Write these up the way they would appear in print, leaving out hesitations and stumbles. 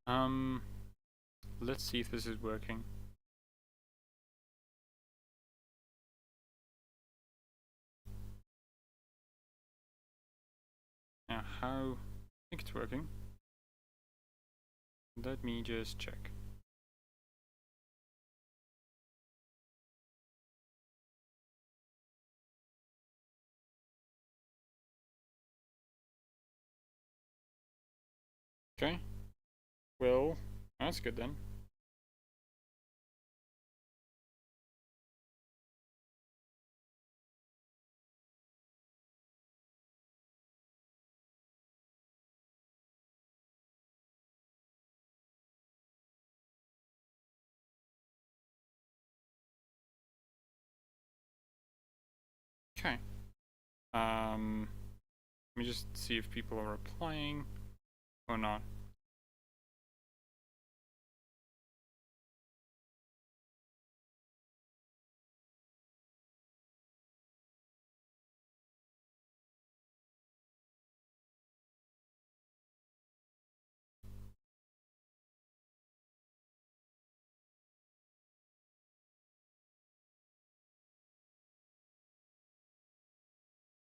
Um, let's see if this is working. Now, how? I think it's working. Let me just check. Okay. Well, that's good then. Okay. Let me just see if people are replying or not.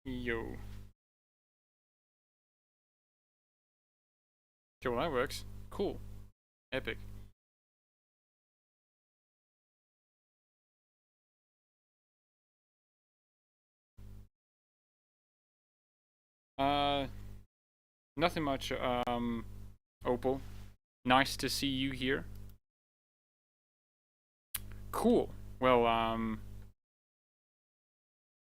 Yo. Okay, well that works. Cool. Epic. Uh, nothing much. Opal. Nice to see you here. Cool. Well,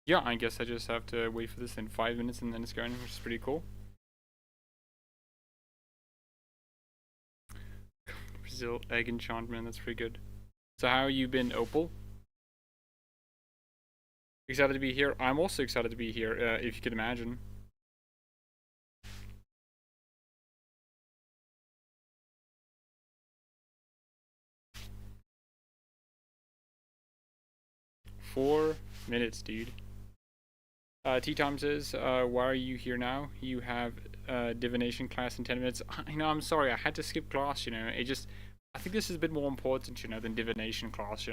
yeah, I guess I just have to wait for this in 5 minutes and then it's going, which is pretty cool. Brazil egg enchantment, that's pretty good. So how you been, Opal? Excited to be here? I'm also excited to be here, if you could imagine. Four minutes, dude. T-Tom says, why are you here now? You have divination class in 10 minutes. I'm sorry, I had to skip class, I think this is a bit more important, than divination class,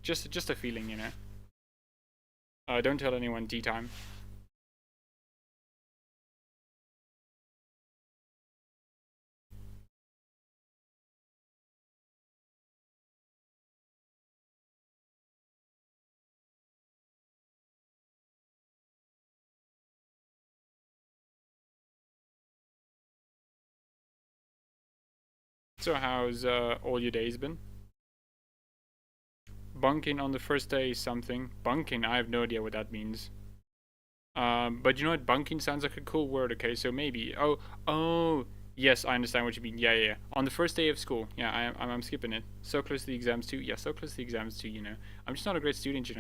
Just a feeling, don't tell anyone, T-Time. So how's all your days been? Bunking on the first day is something. Bunking, I have no idea what that means. But you know what? Bunking sounds like a cool word. Okay, so maybe. Oh. Yes, I understand what you mean. Yeah. On the first day of school. Yeah, I'm skipping it. So close to the exams too. Yeah, so close to the exams too. I'm just not a great student.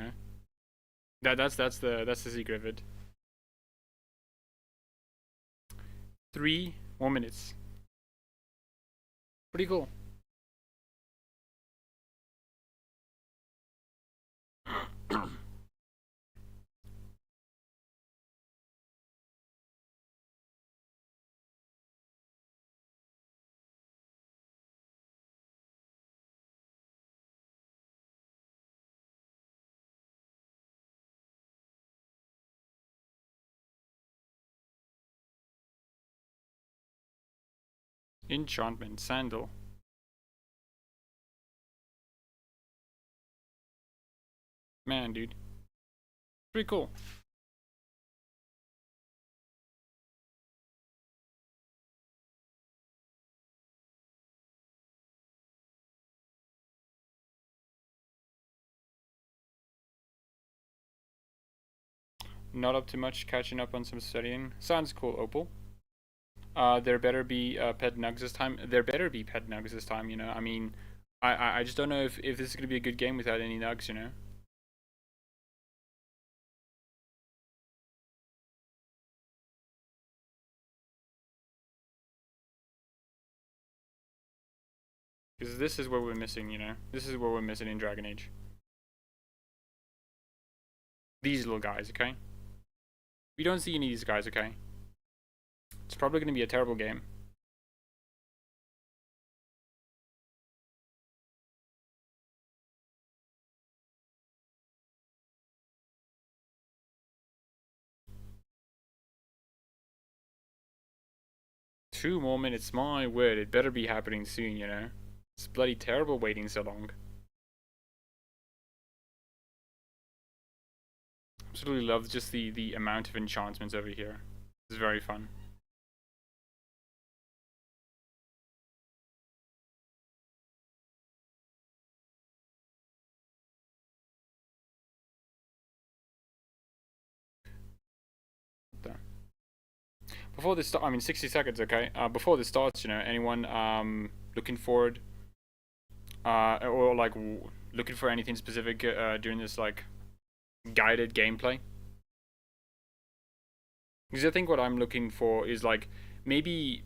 That's the secret of it. 3 more minutes. Pretty cool. Enchantment sandal. Man, dude. Pretty cool. Not up to much. Catching up on some studying. Sounds cool, Opal. There better be pet nugs this time. There better be pet nugs this time. I mean, I just don't know if this is gonna be a good game without any nugs. Because this is what we're missing. This is what we're missing in Dragon Age. These little guys, okay? We don't see any of these guys, okay? It's probably gonna be a terrible game. 2 more minutes, my word, it better be happening soon, you know? It's bloody terrible waiting so long. Absolutely love just the amount of enchantments over here. It's very fun. Before this starts, I mean 60 seconds, okay? Before this starts, you know, anyone looking forward, or like looking for anything specific during this like guided gameplay? Because I think what I'm looking for is like maybe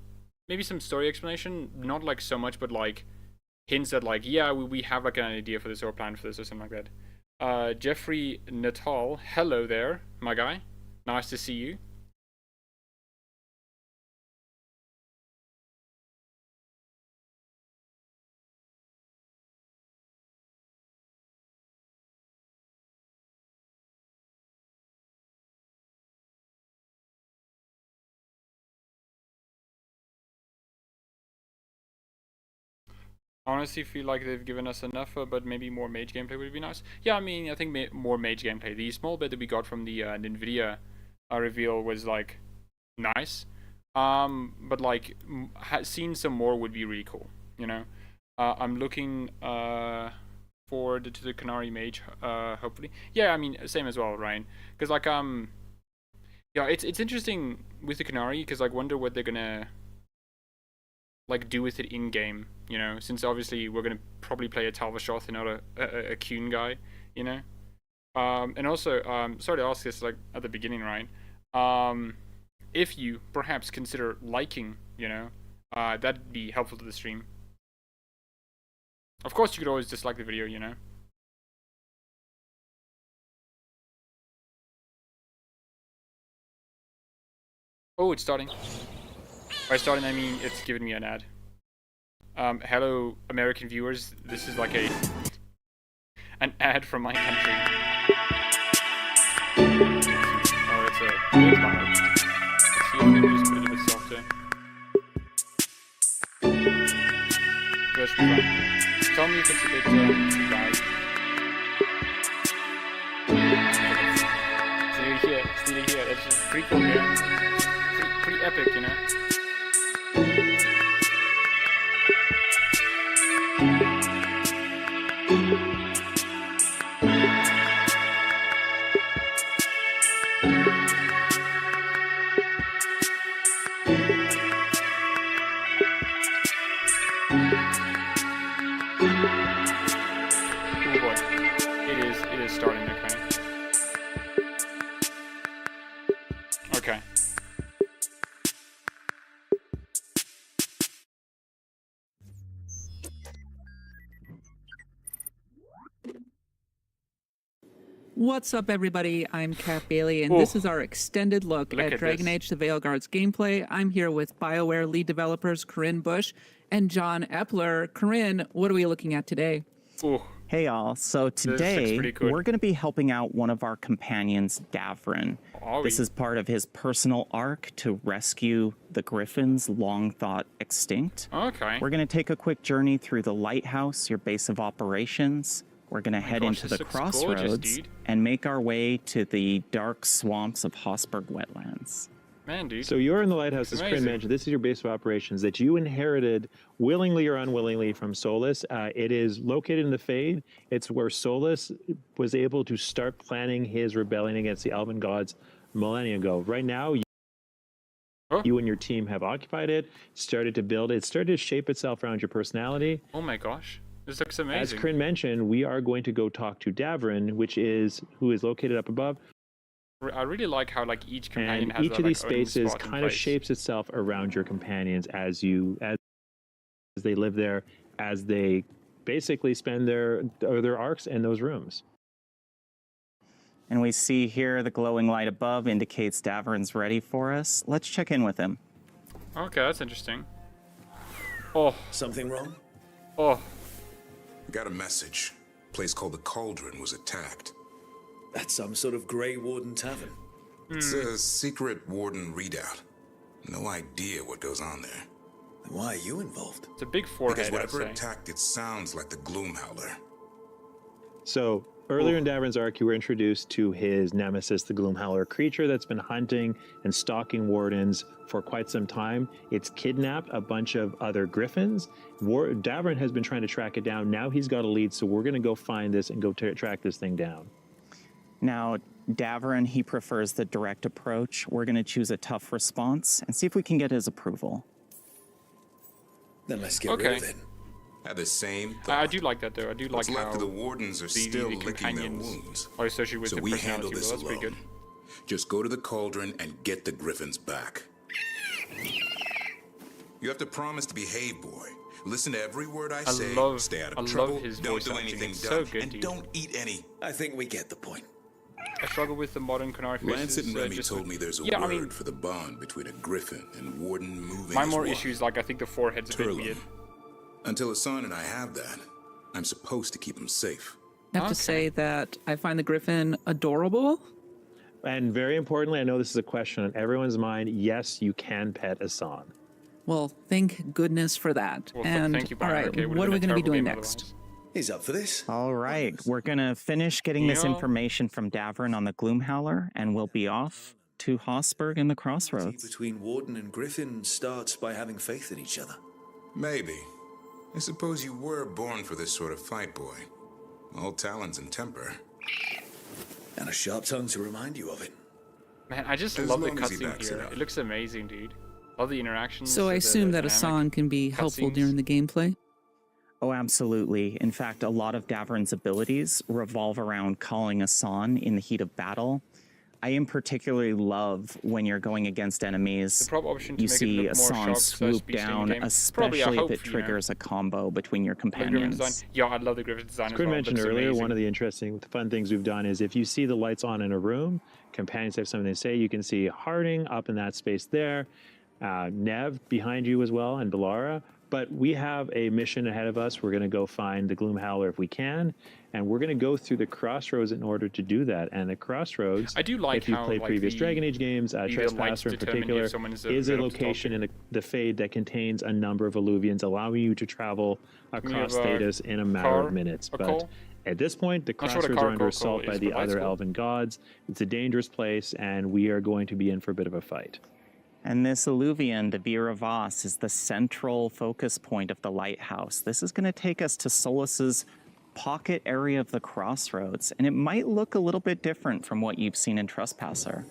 some story explanation, not like so much, but like hints that like, yeah, we have like an idea for this or a plan for this or something like that. Jeffrey Natal, hello there, my guy. Nice to see you. Honestly, feel like they've given us enough, but maybe more mage gameplay would be nice. Yeah, I mean, I think more mage gameplay. The small bit that we got from the NVIDIA reveal was like nice, but like seeing some more would be really cool. You know, I'm looking forward to the Canary Mage. Hopefully, yeah. I mean, same as well, Ryan. Because like yeah, it's interesting with the Canary because like wonder what they're gonna like do with it in game, you know, since obviously we're gonna probably play a Talvashoth and not a Kuhn guy, you know. And also, sorry to ask this like at the beginning, Ryan. If you perhaps consider liking, you know, that'd be helpful to the stream. Of course, you could always dislike the video, you know. Oh, it's starting. By starting, I mean it's giving me an ad. Hello, American viewers. This is like an ad from my country. Oh, it's a bit loud. Let's see if I can just put it a bit softer. That should be fine. Tell me if it's a bit loud. It's nearly here. That's just pretty cool, yeah. Pretty epic, you know. What's up, everybody? I'm Kat Bailey, and this is our extended look at Dragon Age the Veilguard's gameplay. I'm here with Bioware lead developers Corinne Busche and John Epler. Corinne, what are we looking at today? Ooh. Hey, all. So today, we're going to be helping out one of our companions, Davrin. This is part of his personal arc to rescue the griffins long thought extinct. Okay. We're going to take a quick journey through the Lighthouse, your base of operations. We're going to head into the Crossroads and make our way to the dark swamps of Hossberg wetlands. Man, dude. So you're in the Lighthouse, as Corinne mentioned. This is your base of operations that you inherited willingly or unwillingly from Solas. It is located in the Fade. It's where Solas was able to start planning his rebellion against the Elven gods millennia ago. Right now, you and your team have occupied it, started to build it, started to shape itself around your personality. Oh my gosh. This looks amazing. As Corinne mentioned, we are going to go talk to Davrin, who is located up above. I really like how like each companion has each of these spaces kind of shapes itself around your companions as they live there, as they basically spend their arcs in those rooms. And we see here the glowing light above indicates Davrin's ready for us. Let's check in with him. Okay, that's interesting. Oh. Something wrong? Oh. Got a message. A place called the Cauldron was attacked. That's some sort of Grey Warden tavern. It's a secret Warden readout. No idea what goes on there. Then why are you involved? It's a big forehead, Because whatever I'd say. attacked it sounds like the Gloomhowler. So earlier in Davrin's arc, you were introduced to his nemesis, the Gloomhowler, a creature that's been hunting and stalking wardens for quite some time. It's kidnapped a bunch of other griffins. Davrin has been trying to track it down. Now he's got a lead, so we're going to go find this and go track this thing down. Now, Davrin, he prefers the direct approach. We're going to choose a tough response and see if we can get his approval. Then let's get rid of it. Had the same I do like that, though. I do What's like left how of the wardens are still the licking their companions wounds. are associated with So the we handle personality. this Well, that's pretty alone. good. Just go to the Cauldron and get the griffins back. You have to promise to behave, boy. Listen to every word I say. Stay out of trouble. His don't voice do acting. anything It's dumb, so good, and dude. don't eat any. I think we get the point. I struggle with the modern Canary faces. Lancet and Remy just told me there's a yeah, word I mean, for the bond between a griffin and warden moving my as more one. issues, like I think the forehead's a bit Turlum. weird. Until Hassan and I have that, I'm supposed to keep him safe. I have to say that I find the griffin adorable. And very importantly, I know this is a question on everyone's mind. Yes, you can pet Hassan. Well, thank goodness for that. Well, and thank you, all Bioware. right, Okay, it would've what are been we a going to be terrible doing game next? otherwise. He's up for this. All right, we're going to finish getting this Yeah. information from Davrin on the Gloomhowler, and we'll be off to Hossberg and the Crossroads. Between Warden and Griffin starts by having faith in each other. Maybe. I suppose you were born for this sort of fight, boy. All talons and temper. And a sharp tongue to remind you of it. Man, I just As love the long as he cutscene backs here. it up. It looks amazing, dude. Love the interactions. So I the assume that dynamic Hassan can be helpful cutscenes. during the gameplay. Oh, absolutely. In fact, a lot of Davrin's abilities revolve around calling Hassan in the heat of battle. I in particularly love when you're going against enemies. The prop option to You make it see look more Hassan sharp, so swoop beasting down, game. Probably a especially hope, if it you know. triggers a combo between your The Griffin companions. design. Yeah, I love the Griffin design as Corinne well. mentioned Looks earlier, amazing. one of the interesting, fun things we've done is if you see the lights on in a room, companions have something to say. You can see Harding up in that space there, Nev behind you as well, and Belara. But we have a mission ahead of us. We're going to go find the Gloomhowler if we can, and we're going to go through the Crossroads in order to do that. And the Crossroads, I do like if you've how, played like, previous the- Dragon Age games, the lights Trespasser in determine if particular, someone is is a available to talk location to. in the Fade that contains a number of Illuvians, allowing you to travel across have a Thedas in a matter car? of minutes. A But call? at this point, the Not sure what a Crossroads car are under call assault by is, the but lights other cool. elven gods. It's a dangerous place, and we are going to be in for a bit of a fight. And this Illuvian, the Vera Voss, is the central focus point of the Lighthouse. This is going to take us to Solas's pocket area of the Crossroads, and it might look a little bit different from what you've seen in Trespasser.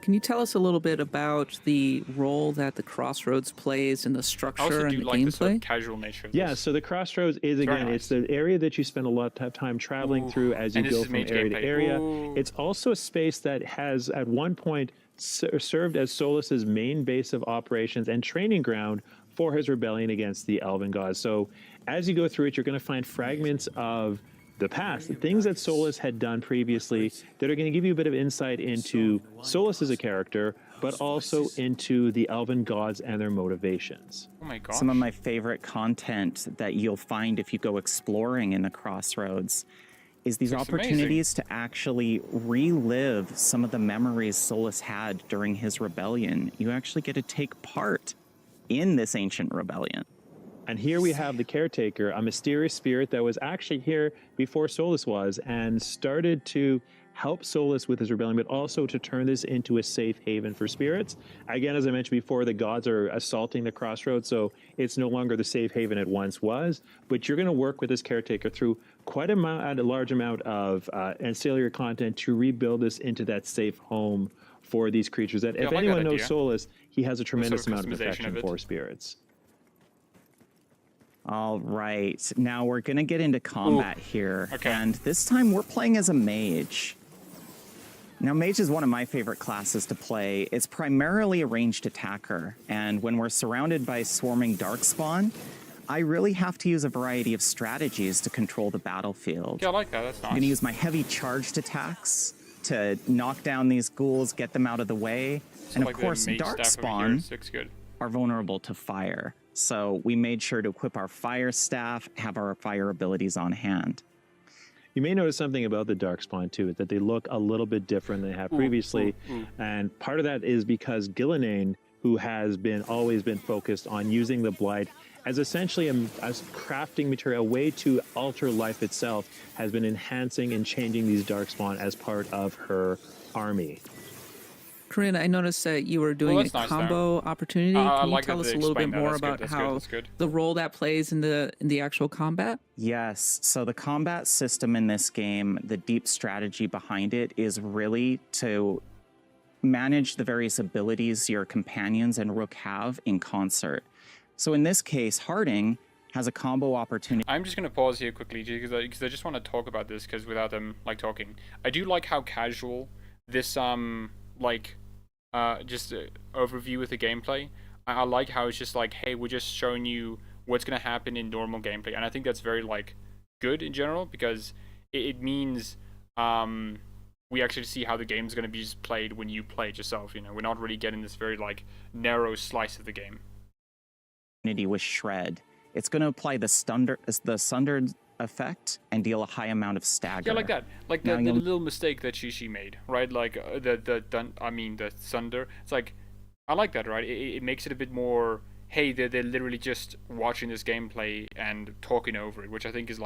Can you tell us a little bit about the role that the Crossroads plays in the I also structure do and the like the sort gameplay? of casual nature of Yeah, this. so the Crossroads is, very again, nice. it's the area that you spend a lot of time traveling Ooh. through as you And this go is from mage area to gameplay. area. Ooh. It's also a space that has, at one point, served as Solas's main base of operations and training ground for his rebellion against the elven gods. So as you go through it, you're going to find fragments of the past, the things that Solas had done previously that are going to give you a bit of insight into Solas as a character, but also into the elven gods and their motivations. Oh my gosh. Some of my favorite content that you'll find if you go exploring in the Crossroads is these Looks opportunities to actually relive some of the memories Solas had during his rebellion. You actually get to take part in this ancient rebellion. And here we have the Caretaker, a mysterious spirit that was actually here before Solas was and started to help Solas with his rebellion, but also to turn this into a safe haven for spirits. Again, as I mentioned before, the gods are assaulting the Crossroads, so it's no longer the safe haven it once was. But you're going to work with this Caretaker through quite a large amount of ancillary content to rebuild this into that safe home for these creatures. That if I like anyone that knows idea. Solas, he has a tremendous sort of amount of customization affection of it. for spirits. All right, now we're going to get into combat here. Okay. And this time we're playing as a mage. Now, mage is one of my favorite classes to play. It's primarily a ranged attacker, and when we're surrounded by swarming darkspawn, I really have to use a variety of strategies to control the battlefield. Yeah, I like that. That's nice. I'm going to use my heavy charged attacks to knock down these ghouls, get them out of the way, and of like the course, mage staff over here, darkspawn looks good. are vulnerable to fire. So we made sure to equip our fire staff, have our fire abilities on hand. You may notice something about the Darkspawn too, that they look a little bit different than they have previously. And part of that is because Gillenane who has always been focused on using the blight as essentially a crafting material, a way to alter life itself, has been enhancing and changing these darkspawn as part of her army. Corinne, I noticed that you were doing a combo opportunity. Can you tell us a little bit more about how the role that plays in the actual combat? Yes. So the combat system in this game, the deep strategy behind it is really to manage the various abilities your companions and Rook have in concert. So in this case, Harding has a combo opportunity. I'm just going to pause here quickly because I just want to talk about this, because without them talking, I do like how casual this just overview with the gameplay. I like how it's just like, hey, we're just showing you what's going to happen in normal gameplay, and I think that's very good in general, because it means we actually see how the game's going to be just played when you play it yourself. We're not really getting this very narrow slice of the game. With Shred, it's going to apply the sundered effect and deal a high amount of stagger. Yeah, like that, the little mistake that she made, right? The sunder. It's I like that, right? It makes it a bit more. Hey, they're literally just watching this gameplay and talking over it, which I think is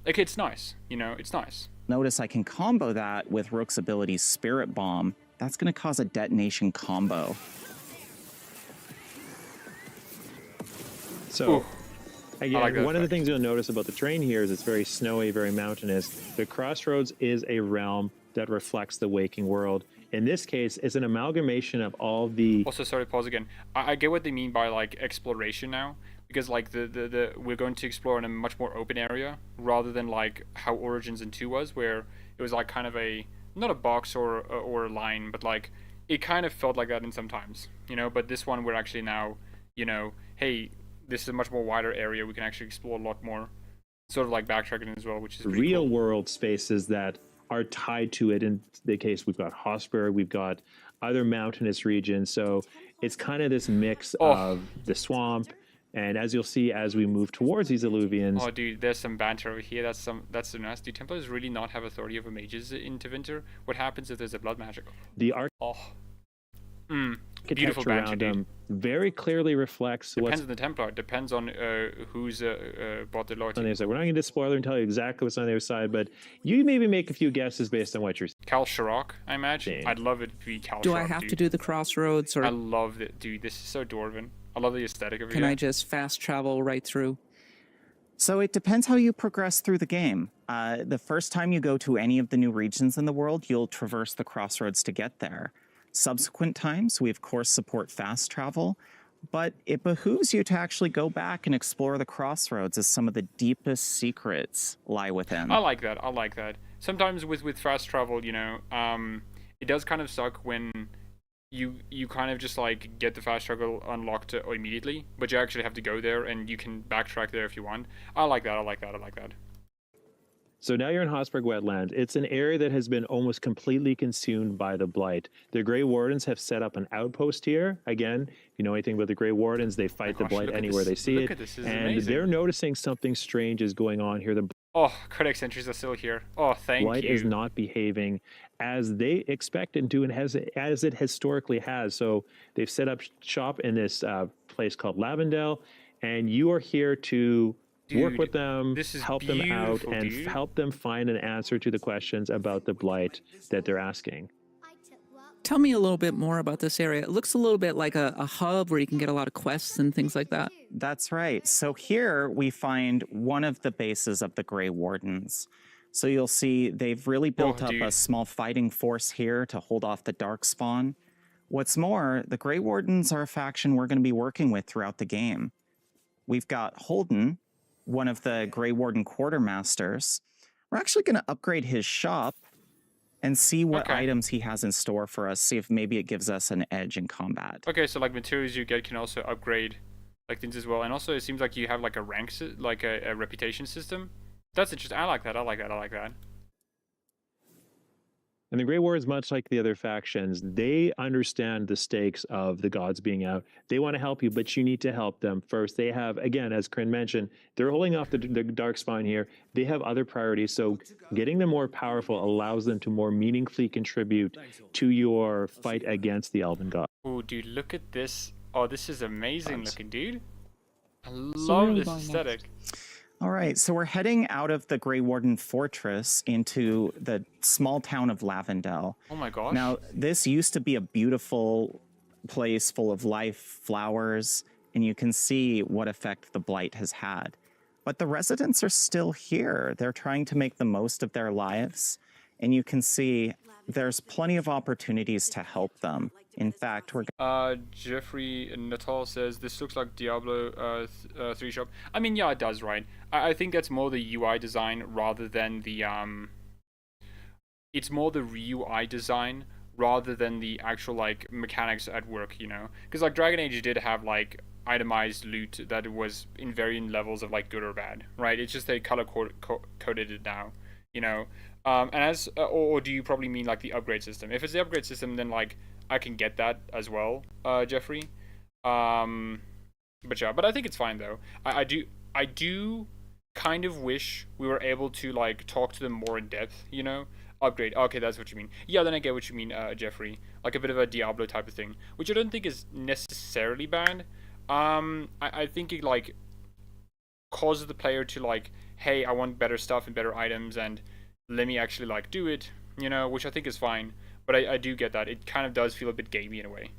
it's nice. It's nice. Notice I can combo that with Rook's ability Spirit Bomb. That's going to cause a detonation combo. So, again, one of the things you'll notice about the terrain here is it's very snowy, very mountainous. The Crossroads is a realm that reflects the waking world. In this case, it's an amalgamation of all the... Also, sorry, pause again. I get what they mean by exploration now, because we're going to explore in a much more open area rather than how Origins and 2 was, where it was kind of not a box or a line, but it kind of felt like that in some times, But this one, we're actually now, hey, this is a much more wider area. We can actually explore a lot more, sort of backtracking as well, which is real cool. World spaces that are tied to it. In the case, we've got Hosberg, we've got other mountainous regions. So it's kind of this mix of the swamp, and as you'll see as we move towards these alluvions. Oh, dude, there's some banter over here. That's so nice. Do Templars really not have authority over mages in Tevinter? What happens if there's a blood magic? The beautiful banter, around them very clearly reflects depends on the Templar. It depends on who's bought the loyalty. On the other side. We're not going to spoiler and tell you exactly what's on the other side, but you maybe make a few guesses based on what you're saying. Cal Sharok, I imagine. I'd love it to be Cal Sharok. Do I have to do the Crossroads? Or... I love it, dude. This is so Dwarven. I love the aesthetic of it. Can I just fast travel right through? So it depends how you progress through the game. The first time you go to any of the new regions in the world, you'll traverse the Crossroads to get there. Subsequent times, we of course support fast travel, but it behooves you to actually go back and explore the Crossroads, as some of the deepest secrets lie within. I like that. Sometimes with fast travel, it does kind of suck when you kind of just get the fast travel unlocked immediately, but you actually have to go there and you can backtrack there if you want. I like that. So now you're in Hosberg Wetland. It's an area that has been almost completely consumed by the blight. The Grey Wardens have set up an outpost here. Again, if you know anything about the Grey Wardens, they fight the blight anywhere they see it. This is and amazing. They're noticing something strange is going on here. Codex entries are still here. Oh, thank you. Blight is not behaving as they expect it to, and as it historically has. So they've set up shop in this place called Lavendel, and you are here to work with them, help them out, and help them find an answer to the questions about the blight that they're asking. Tell me a little bit more about this area. It looks a little bit like a hub where you can get a lot of quests and things like that. That's right. So here we find one of the bases of the Grey Wardens. So you'll see they've really built up a small fighting force here to hold off the Darkspawn. What's more, the Grey Wardens are a faction we're going to be working with throughout the game. We've got Holden, one of the Grey Warden quartermasters. We're actually going to upgrade his shop and see what items he has in store for us, see if maybe it gives us an edge in combat. Okay, so materials you get can also upgrade things as well. And also it seems like you have a rank, a reputation system. That's interesting. I like that. And the Grey Wardens, much like the other factions, they understand the stakes of the gods being out. They want to help you, but you need to help them first. They have, again, as Corinne mentioned, they're holding off the Darkspawn here. They have other priorities, so getting them more powerful allows them to more meaningfully contribute to your fight against the Elven God. Oh, dude, look at this. Oh, this is amazing looking, dude. I love this aesthetic. All right, so we're heading out of the Grey Warden Fortress into the small town of Lavendel. Oh my gosh. Now, this used to be a beautiful place full of life, flowers, and you can see what effect the blight has had. But the residents are still here. They're trying to make the most of their lives, and you can see there's plenty of opportunities to help them. In fact, we're Jeffrey Natal says this looks like Diablo 3 shop. I mean, yeah, it does, right? I think that's more the UI design rather than the it's more the UI design rather than the actual like mechanics at work, you know? Because like Dragon Age did have like itemized loot that was in varying levels of like good or bad, right? It's just they color coded it now, you know. And as or do you probably mean like the upgrade system? If it's the upgrade system, then like I can get that as well, Jeffrey. But yeah, but I think it's fine though. I do kind of wish we were able to like talk to them more in depth, you know. Upgrade. Okay, that's what you mean. Yeah, then I get what you mean, Jeffrey. Like a bit of a Diablo type of thing, which I don't think is necessarily bad. I think it like causes the player to like, hey, I want better stuff and better items, and let me actually like do it, you know, which I think is fine. But I do get that. It kind of does feel a bit gamey in a way.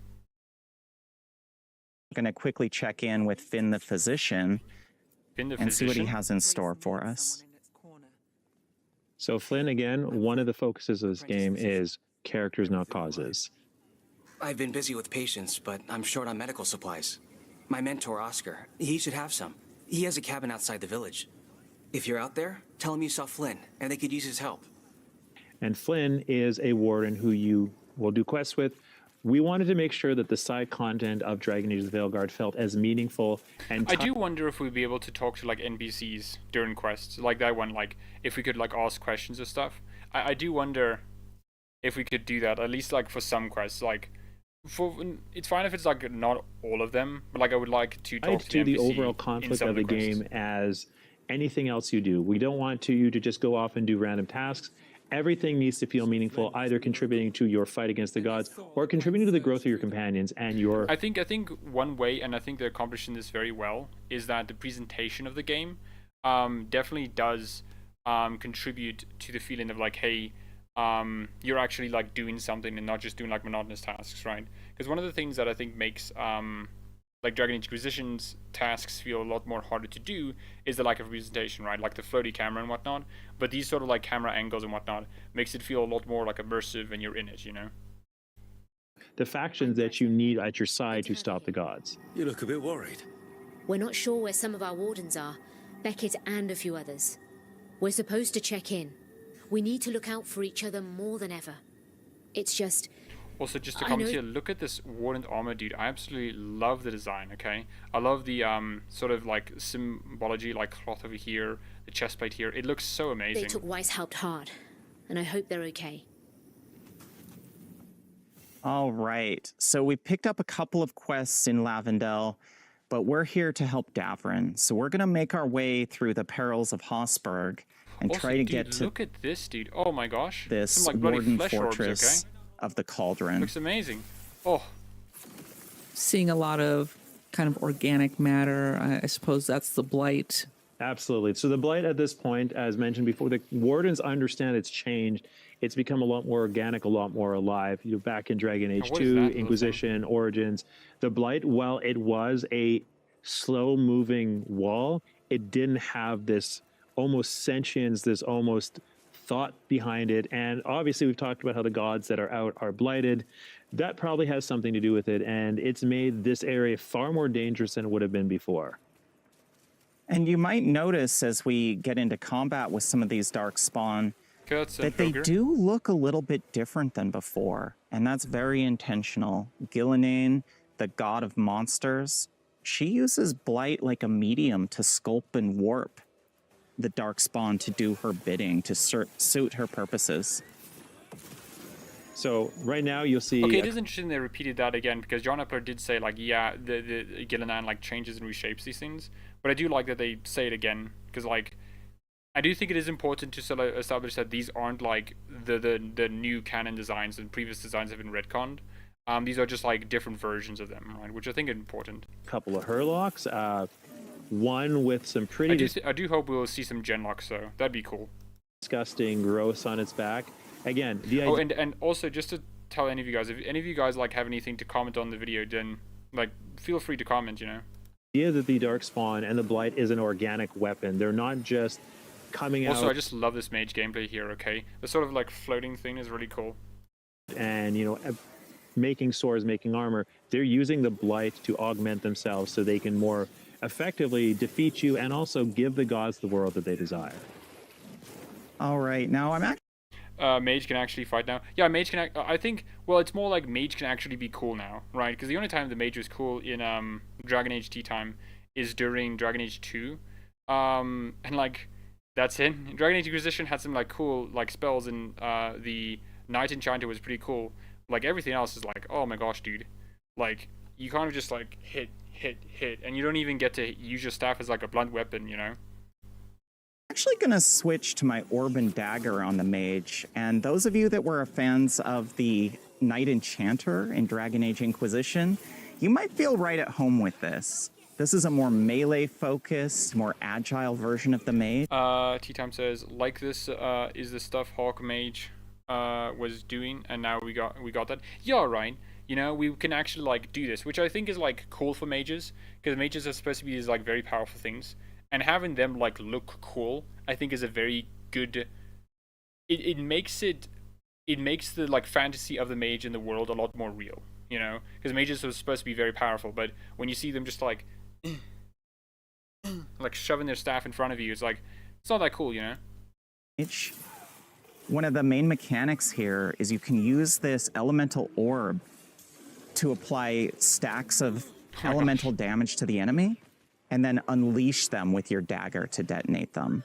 I'm going to quickly check in with Finn the physician and see what he has in store for us. So Flynn, again, one of the focuses of this game is characters, not causes. I've been busy with patients, but I'm short on medical supplies. My mentor, Oscar, he should have some. He has a cabin outside the village. If you're out there, tell him you saw Flynn, and they could use his help. And Flynn is a warden who you will do quests with. We wanted to make sure that the side content of Dragon Age: The Veilguard felt as meaningful and I do wonder if we'd be able to talk to like NPCs during quests, like that one, like if we could like ask questions or stuff. I do wonder if we could do that, at least like for some quests. Like for it's fine if it's like not all of them, but like I would like to talk to the NPC overall conflict of the game as anything else you do. We don't want you to just go off and do random tasks. Everything needs to feel meaningful, either contributing to your fight against the gods or contributing to the growth of your companions and your... I think one way, and I think they're accomplishing this very well, is that the presentation of the game definitely does contribute to the feeling of like, hey, you're actually like doing something and not just doing like monotonous tasks, right? Because one of the things that I think makes like Dragon Age Inquisition's tasks feel a lot more harder to do is the lack of presentation, right? Like the floaty camera and whatnot. But these sort of like camera angles and whatnot makes it feel a lot more like immersive and you're in it, you know? The factions that you need at your side to stop the gods. You look a bit worried. We're not sure where some of our wardens are, Beckett and a few others. We're supposed to check in. We need to look out for each other more than ever. It's just... Also, just to comment here, look at this warden armor, dude. I absolutely love the design, okay? I love the sort of like symbology, like cloth over here, the chest plate here. It looks so amazing. They took Weiss helped hard, and I hope they're okay. All right. So we picked up a couple of quests in Lavendel, but we're here to help Davrin. So we're going to make our way through the perils of Hossberg and also, try to get to... look at this, dude. Oh my gosh. This some, like, warden flesh fortress orbs, okay? Of the Cauldron. Looks amazing. Oh. Seeing a lot of kind of organic matter. I suppose that's the blight. Absolutely. So the blight at this point, as mentioned before, the wardens understand it's changed. It's become a lot more organic, a lot more alive. You know, back in Dragon Age 2, Inquisition, Origins, the blight, while it was a slow-moving wall, it didn't have this almost sentience, this almost thought behind it. And obviously we've talked about how the gods that are out are blighted. That probably has something to do with it, and it's made this area far more dangerous than it would have been before. And you might notice as we get into combat with some of these dark spawn that they do look a little bit different than before, and that's very intentional. Gillenane, the god of monsters, she uses blight like a medium to sculpt and warp the dark spawn to do her bidding, to suit her purposes. So right now you'll see... Okay, it is interesting they repeated that again, because John Epler did say, like, yeah, the Gillenane, like, changes and reshapes these things. But I do like that they say it again, because, like, I do think it is important to sort of establish that these aren't, like, the new canon designs and previous designs have been retconned. These are just like different versions of them, right? Which I think is important. A couple of Herlocks, one with some pretty... I do hope we'll see some Genlocks, though. That'd be cool. Disgusting growths on its back. Again, the idea... Oh, and also, just to tell any of you guys, if any of you guys like have anything to comment on the video, then like feel free to comment, you know. The idea that the Darkspawn and the Blight is an organic weapon. They're not just coming out... Also, I just love this mage gameplay here, okay? The sort of like floating thing is really cool. And, you know, making swords, making armor, they're using the Blight to augment themselves so they can more effectively defeat you and also give the gods the world that they desire. All right, now I'm actually... Mage can actually fight now. Yeah, mage can... I think... Well, it's more like mage can actually be cool now, right? Because the only time the mage was cool in Dragon Age Tea Time is during Dragon Age 2. And, like, that's it. Dragon Age Inquisition had some, like, cool, like, spells, and the Knight Enchanter was pretty cool. Like, everything else is like, oh my gosh, dude. Like, you kind of just, like, hit, and you don't even get to use your staff as, like, a blunt weapon, you know? Actually going to switch to my Orb and Dagger on the mage, and those of you that were fans of the Knight Enchanter in Dragon Age Inquisition, you might feel right at home with this. This is a more melee-focused, more agile version of the mage. Tea Time says, like this is the stuff Hawk Mage was doing, and now we got that. Yeah, right. You know, we can actually like do this, which I think is like cool for mages, because mages are supposed to be these like very powerful things, and having them like look cool, I think is a very good. It makes the like fantasy of the mage in the world a lot more real, you know, because mages are supposed to be very powerful, but when you see them just like shoving their staff in front of you, it's like it's not that cool, you know. One of the main mechanics here is you can use this elemental orb to apply stacks of elemental damage to the enemy, and then unleash them with your dagger to detonate them.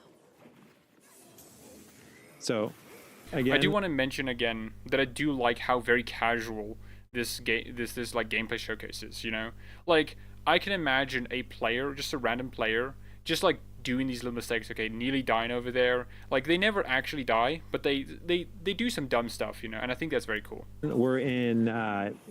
So, again, I do want to mention again that I do like how very casual this like gameplay showcase is. You know, like I can imagine a player, just a random player, just like doing these little mistakes. Okay, nearly dying over there. Like they never actually die, but they do some dumb stuff, you know. And I think that's very cool. We're in.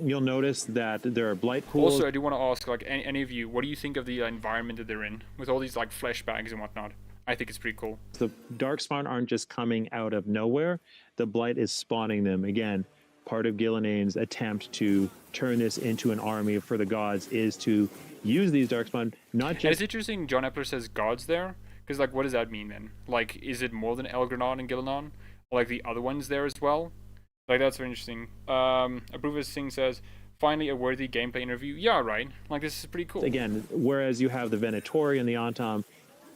You'll notice that there are blight pools. Also, I do want to ask, like, any of you, what do you think of the environment that they're in with all these like flesh bags and whatnot? I think it's pretty cool. The Darkspawn aren't just coming out of nowhere. The Blight is spawning them. Again, part of Gilnenane's attempt to turn this into an army for the gods is to use these Darkspawn, not just... And it's interesting John Epler says gods there, because, like, what does that mean then? Like, is it more than Elgranon and Gilnenan? Or, like, the other ones there as well? Like, that's very interesting. Approver Singh says, finally a worthy gameplay interview. Yeah, right. Like, this is pretty cool. Again, whereas you have the Venatori and the Antam,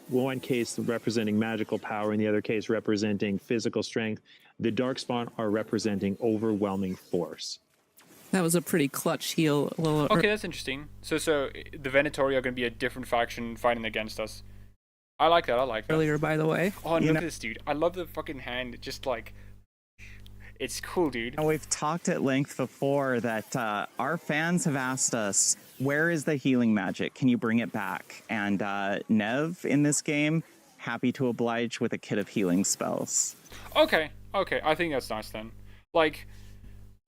one case representing magical power, in the other case representing physical strength, the Darkspawn are representing overwhelming force. That was a pretty clutch heal. Okay, that's interesting. So the Venatori are going to be a different faction fighting against us. I like that. Earlier, by the way. Oh, and look at this, dude. I love the fucking hand. Just like... It's cool, dude. We've talked at length before that our fans have asked us, where is the healing magic? Can you bring it back? And Nev in this game, happy to oblige with a kit of healing spells. Okay. I think that's nice then. Like,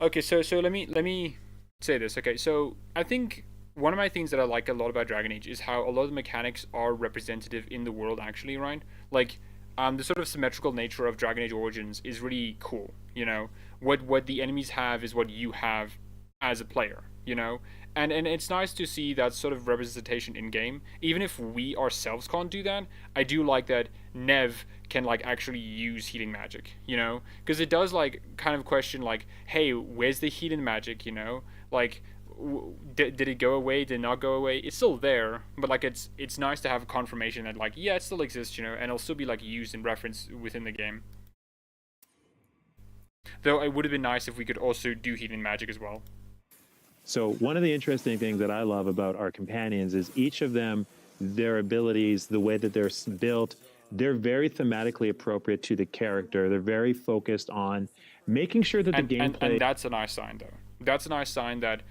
okay, so let me say this. Okay, so I think one of my things that I like a lot about Dragon Age is how a lot of the mechanics are representative in the world actually, right? Like, the sort of symmetrical nature of Dragon Age Origins is really cool, you know? What the enemies have is what you have as a player, you know? And it's nice to see that sort of representation in-game. Even if we ourselves can't do that, I do like that Nev can, like, actually use healing magic, you know? Because it does, like, kind of question, like, hey, where's the healing magic, you know? Like, did it go away? Did it not go away? It's still there, but like it's nice to have a confirmation that like yeah, it still exists, you know, and it'll still be like used in reference within the game. Though it would have been nice if we could also do healing magic as well. So one of the interesting things that I love about our companions is each of them, their abilities, the way that they're built, they're very thematically appropriate to the character. They're very focused on making sure that the gameplay... And that's a nice sign, though. That's a nice sign that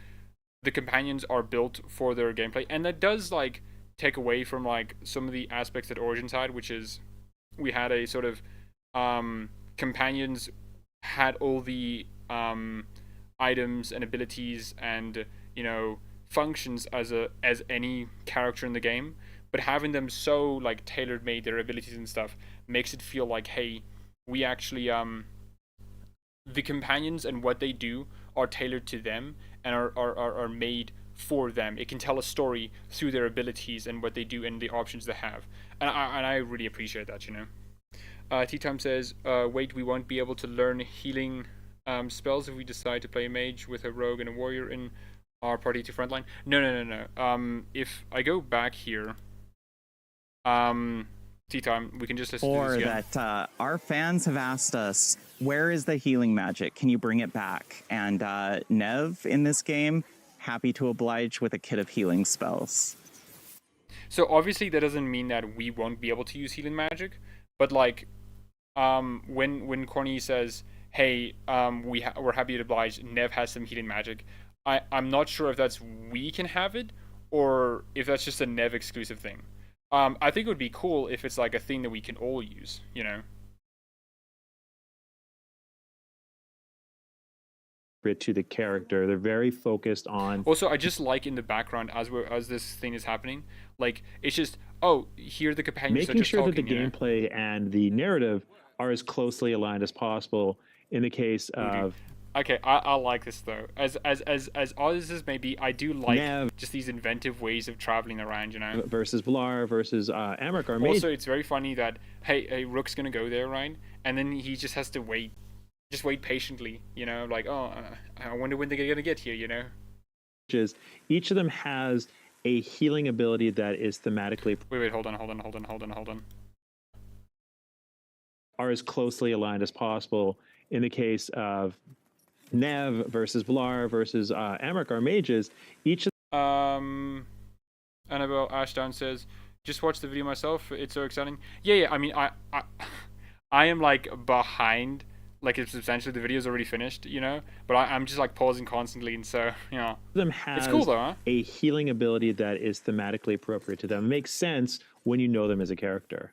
the companions are built for their gameplay, and that does like take away from like some of the aspects that Origins had, which is we had a sort of companions had all the items and abilities and, you know, functions as any character in the game, but having them so like tailor made, their abilities and stuff, makes it feel like, hey, we actually the companions and what they do are tailored to them and are made for them. It can tell a story through their abilities and what they do and the options they have, and I really appreciate that, you know. T-Time says, wait, we won't be able to learn healing spells if we decide to play a mage with a rogue and a warrior in our party to frontline. No. If I go back here, T-Time, we can just listen to this again. Or that our fans have asked us, where is the healing magic? Can you bring it back? And Nev in this game, happy to oblige with a kit of healing spells. So obviously that doesn't mean that we won't be able to use healing magic, but like when Corny says, hey, we're happy to oblige, Nev has some healing magic, I'm not sure if that's we can have it or if that's just a Nev exclusive thing. I think it would be cool if it's like a thing that we can all use, you know. To the character, they're very focused on. Also, I just like in the background as this thing is happening, like it's just, oh, here the companions making are just sure talking, that the gameplay and the narrative are as closely aligned as possible. In the case of. Okay, I like this though. As odd as this may be, I do like just these inventive ways of traveling around, you know. Versus Blar versus Amrik, our mage. Also, it's very funny that hey, Rook's gonna go there, right? And then he just has to wait. Just wait patiently, you know, like, oh, I wonder when they're gonna get here, you know. Each of them has a healing ability that is thematically. Wait, hold on. Are as closely aligned as possible. In the case of Nev versus Blar versus Amrik, our mages, each of. Annabelle Ashdown says, just watch the video myself. It's so exciting. Yeah. I mean, I am like behind. Like, it's substantially, the video's already finished, you know? But I'm just, like, pausing constantly, and so, you know. It's cool, though, huh? A healing ability that is thematically appropriate to them. It makes sense when you know them as a character.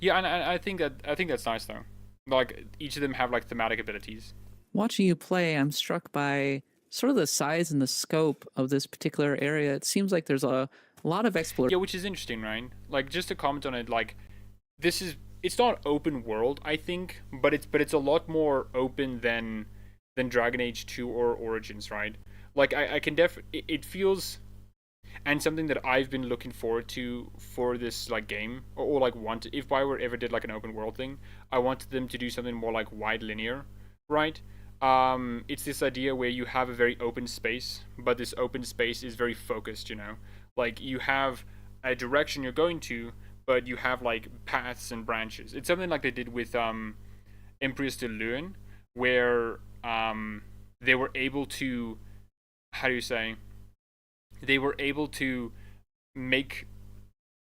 Yeah, and I think that's nice, though. Like, each of them have, like, thematic abilities. Watching you play, I'm struck by sort of the size and the scope of this particular area. It seems like there's a lot of exploration. Yeah, which is interesting, right? Like, just to comment on it, like, it's not open world, I think, but it's a lot more open than Dragon Age 2 or Origins, right? Like I can it feels, and something that I've been looking forward to for this like game, or like if Bioware ever did like an open world thing, I wanted them to do something more like wide linear, right? It's this idea where you have a very open space, but this open space is very focused, you know? Like you have a direction you're going to, but you have like paths and branches. It's something like they did with Empress de Lune, where they were able to, they were able to make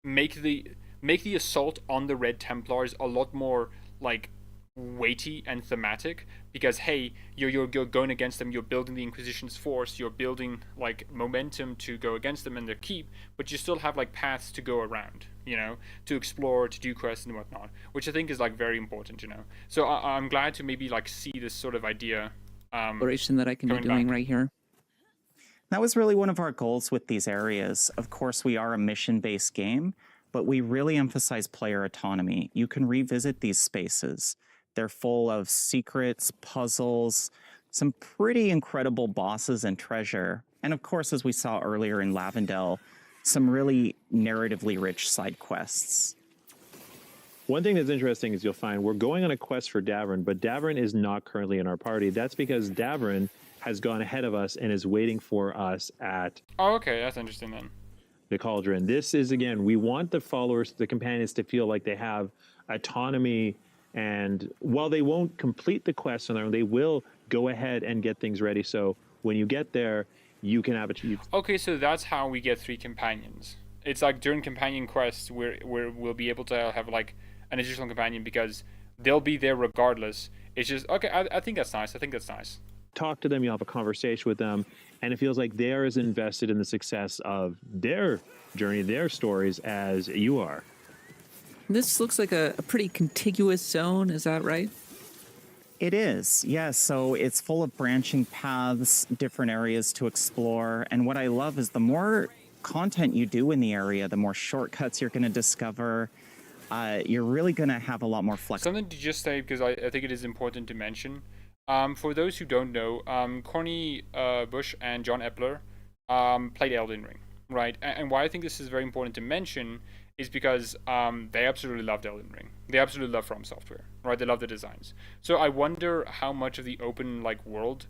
the assault on the Red Templars a lot more like weighty and thematic, because hey, you're going against them, you're building the Inquisition's force, you're building like momentum to go against them and their keep, but you still have like paths to go around, you know, to explore, to do quests and whatnot, which I think is like very important, you know. So I'm glad to maybe like see this sort of idea exploration that I can be doing right here. That was really one of our goals with these areas. Of course, we are a mission-based game, but we really emphasize player autonomy. You can revisit these spaces. They're full of secrets, puzzles, some pretty incredible bosses and treasure. And of course, as we saw earlier in Lavendel, some really narratively rich side quests. One thing that's interesting is you'll find we're going on a quest for Davrin, but Davrin is not currently in our party. That's because Davrin has gone ahead of us and is waiting for us at... Oh, okay. That's interesting then. The Cauldron. This is, again, we want the followers, the companions to feel like they have autonomy. And while they won't complete the quest on their own, they will go ahead and get things ready. So when you get there, you can have it. Okay, so that's how we get 3 companions. It's like during companion quests, we'll be able to have like an additional companion because they'll be there regardless. It's just, okay, I think that's nice. Talk to them, you'll have a conversation with them, and it feels like they're as invested in the success of their journey, their stories, as you are. This looks like a pretty contiguous zone, is that right? It is, yes. So it's full of branching paths, different areas to explore. And what I love is the more content you do in the area, the more shortcuts you're going to discover. You're really going to have a lot more flexibility. Something to just say, because I think it is important to mention. For those who don't know, Corinne, Busche and John Epler played Elden Ring, right? And why I think this is very important to mention is because they absolutely loved Elden Ring. They absolutely love From Software, right? They love the designs. So I wonder how much of the open world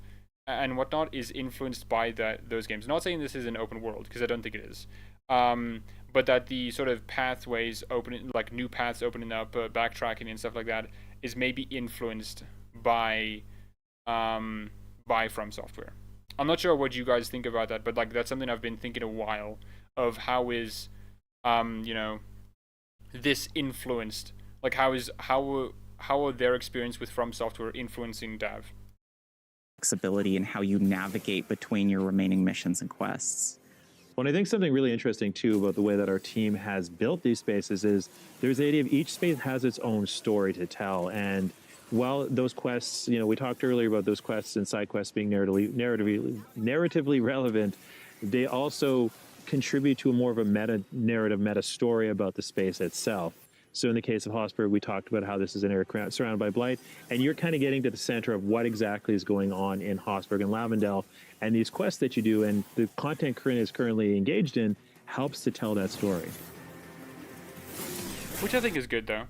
and whatnot is influenced by those games. Not saying this is an open world, because I don't think it is. But that the sort of pathways opening, like new paths opening up, backtracking and stuff like that, is maybe influenced by From Software. I'm not sure what you guys think about that, but that's something I've been thinking a while of. How is this influenced? How are their experience with From Software influencing Dav? Flexibility in how you navigate between your remaining missions and quests. Well, I think something really interesting too about the way that our team has built these spaces is there's the idea of each space has its own story to tell. And while those quests, we talked earlier about those quests and side quests being narratively relevant, they also contribute to more of a meta story about the space itself. So in the case of Hosberg, we talked about how this is an area surrounded by blight, and you're kind of getting to the center of what exactly is going on in Hosberg and Lavendel, and these quests that you do and the content Corinne is currently engaged in helps to tell that story. Which I think is good, though.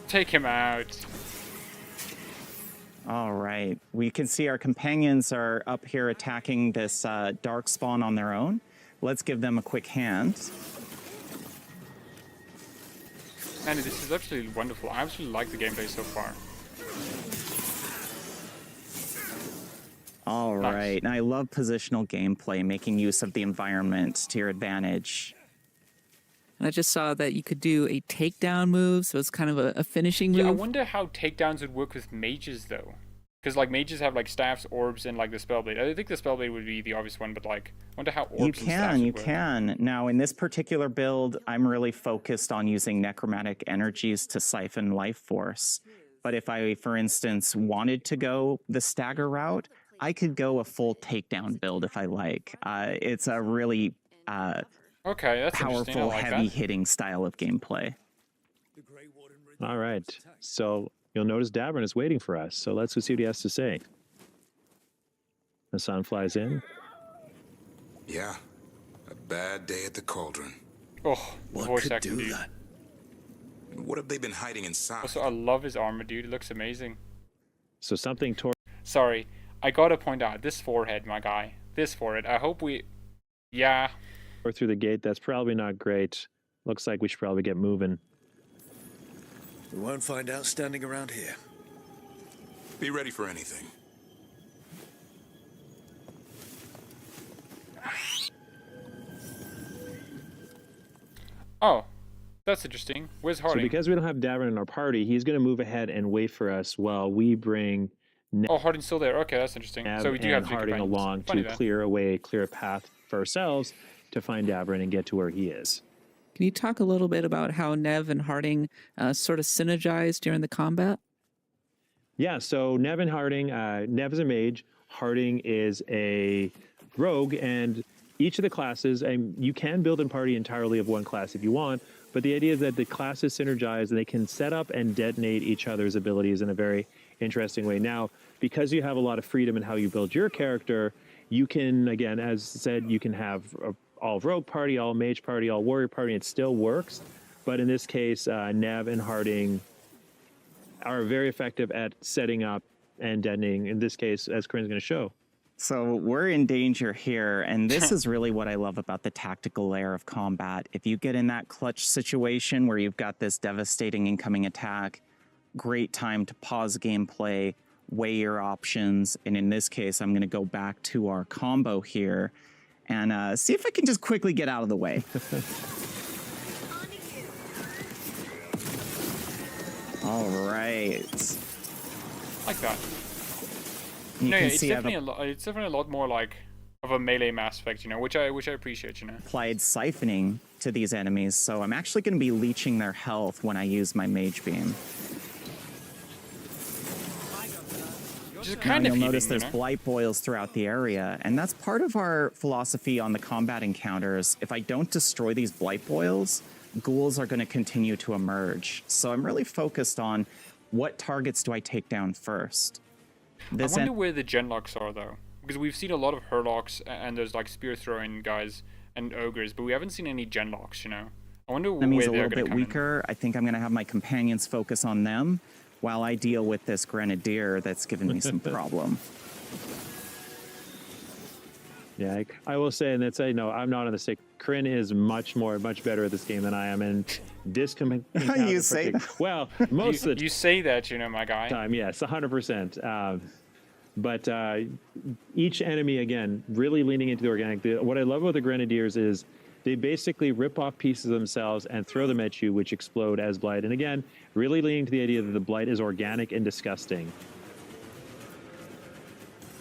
Take him out. All right. We can see our companions are up here attacking this dark spawn on their own. Let's give them a quick hand. Andy, this is absolutely wonderful. I absolutely like the gameplay so far. All right. And I love positional gameplay, making use of the environment to your advantage. And I just saw that you could do a takedown move, so it's kind of a finishing move. Yeah, I wonder how takedowns would work with mages, though. Because, mages have, staffs, orbs, and, the Spellblade. I think the Spellblade would be the obvious one, but, I wonder how orbs and staffs You can. Now, in this particular build, I'm really focused on using necromantic energies to siphon life force. But if I, for instance, wanted to go the stagger route, I could go a full takedown build if I like. It's a really okay, that's powerful, heavy-hitting style of gameplay. All right. So you'll notice Davrin is waiting for us. So let's go see what he has to say. The sun flies in. Yeah. A bad day at the Cauldron. Oh, what could do dude. that? What have they been hiding inside? Also, I love his armor, dude. It looks amazing. So something toward... Sorry. I gotta point out, this forehead, my guy. This forehead. I hope we... Yeah. Or through the gate, that's probably not great. Looks like we should probably get moving. We won't find out standing around here. Be ready for anything. Oh. That's interesting. Where's Harding? So because we don't have Davrin in our party, he's going to move ahead and wait for us while we bring... Oh, Harding's still there. Okay, that's interesting. So we do have Harding along to clear a path for ourselves to find Davrin and get to where he is. Can you talk a little bit about how Nev and Harding sort of synergize during the combat? Yeah, so Nev and Harding, Nev is a mage, Harding is a rogue, and each of the classes, and you can build and party entirely of one class if you want, but the idea is that the classes synergize and they can set up and detonate each other's abilities in a very interesting way. Now, because you have a lot of freedom in how you build your character, you can, again, as said, you can have all rogue party, all mage party, all warrior party, it still works. But in this case, Nev and Harding are very effective at setting up and detonating, in this case, as Corinne's going to show. So we're in danger here, and this is really what I love about the tactical layer of combat. If you get in that clutch situation where you've got this devastating incoming attack, great time to pause gameplay, weigh your options, and in this case, I'm going to go back to our combo here and see if I can just quickly get out of the way. All right. Like that. You no, can it's see definitely a lot more like of a melee Mass Effect, which I appreciate, applied siphoning to these enemies, so I'm actually going to be leeching their health when I use my Mage Beam. Just Now kind you'll of notice feeding, there's you know? blight boils throughout the area, and that's part of our philosophy on the combat encounters. If I don't destroy these blight boils, ghouls are going to continue to emerge. So I'm really focused on what targets do I take down first. I wonder where the genlocks are, though. Because we've seen a lot of herlocks, and there's like spear-throwing guys and ogres, but we haven't seen any genlocks, you know? I wonder where they're going to come in. Enemy's a little bit weaker. I think I'm going to have my companions focus on them while I deal with this grenadier that's given me some problem. Yeah, I will say, and that's, I'm not on the stick. Corinne is much better at this game than I am, and this You say that? Well, most of the You say that, you know, my guy. time, yes, 100%. But each enemy, again, really leaning into the organic. What I love about the grenadiers is they basically rip off pieces of themselves and throw them at you, which explode as blight. And again, really leaning to the idea that the blight is organic and disgusting.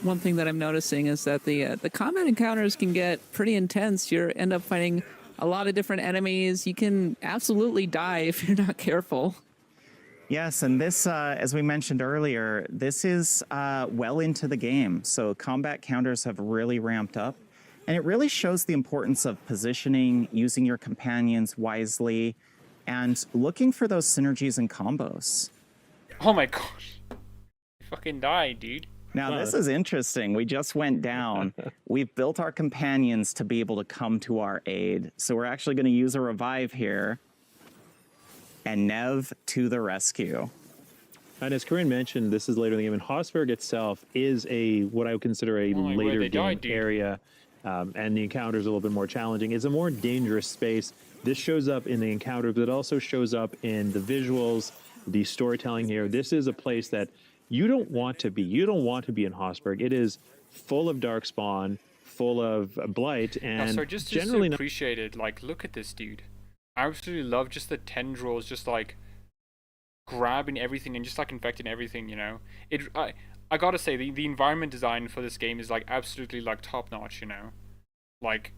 One thing that I'm noticing is that the combat encounters can get pretty intense. You end up fighting a lot of different enemies. You can absolutely die if you're not careful. Yes, and this, as we mentioned earlier, this is well into the game. So combat counters have really ramped up. And it really shows the importance of positioning, using your companions wisely, and looking for those synergies and combos. Oh my gosh. You fucking died, dude. Now, this is interesting. We just went down. We've built our companions to be able to come to our aid. So we're actually going to use a revive here. And Nev to the rescue. And as Corinne mentioned, this is later in the game, and Hossberg itself is what I would consider a later game area. And the encounter is a little bit more challenging. It's a more dangerous space. This shows up in the encounter, but it also shows up in the visuals, the storytelling here. This is a place that you don't want to be. You don't want to be in Hossberg. It is full of darkspawn, full of blight, and just generally appreciate it. Like, look at this dude. I absolutely love just the tendrils, just like grabbing everything and just like infecting everything. You know, I gotta say the environment design for this game is like absolutely like top notch. You know, like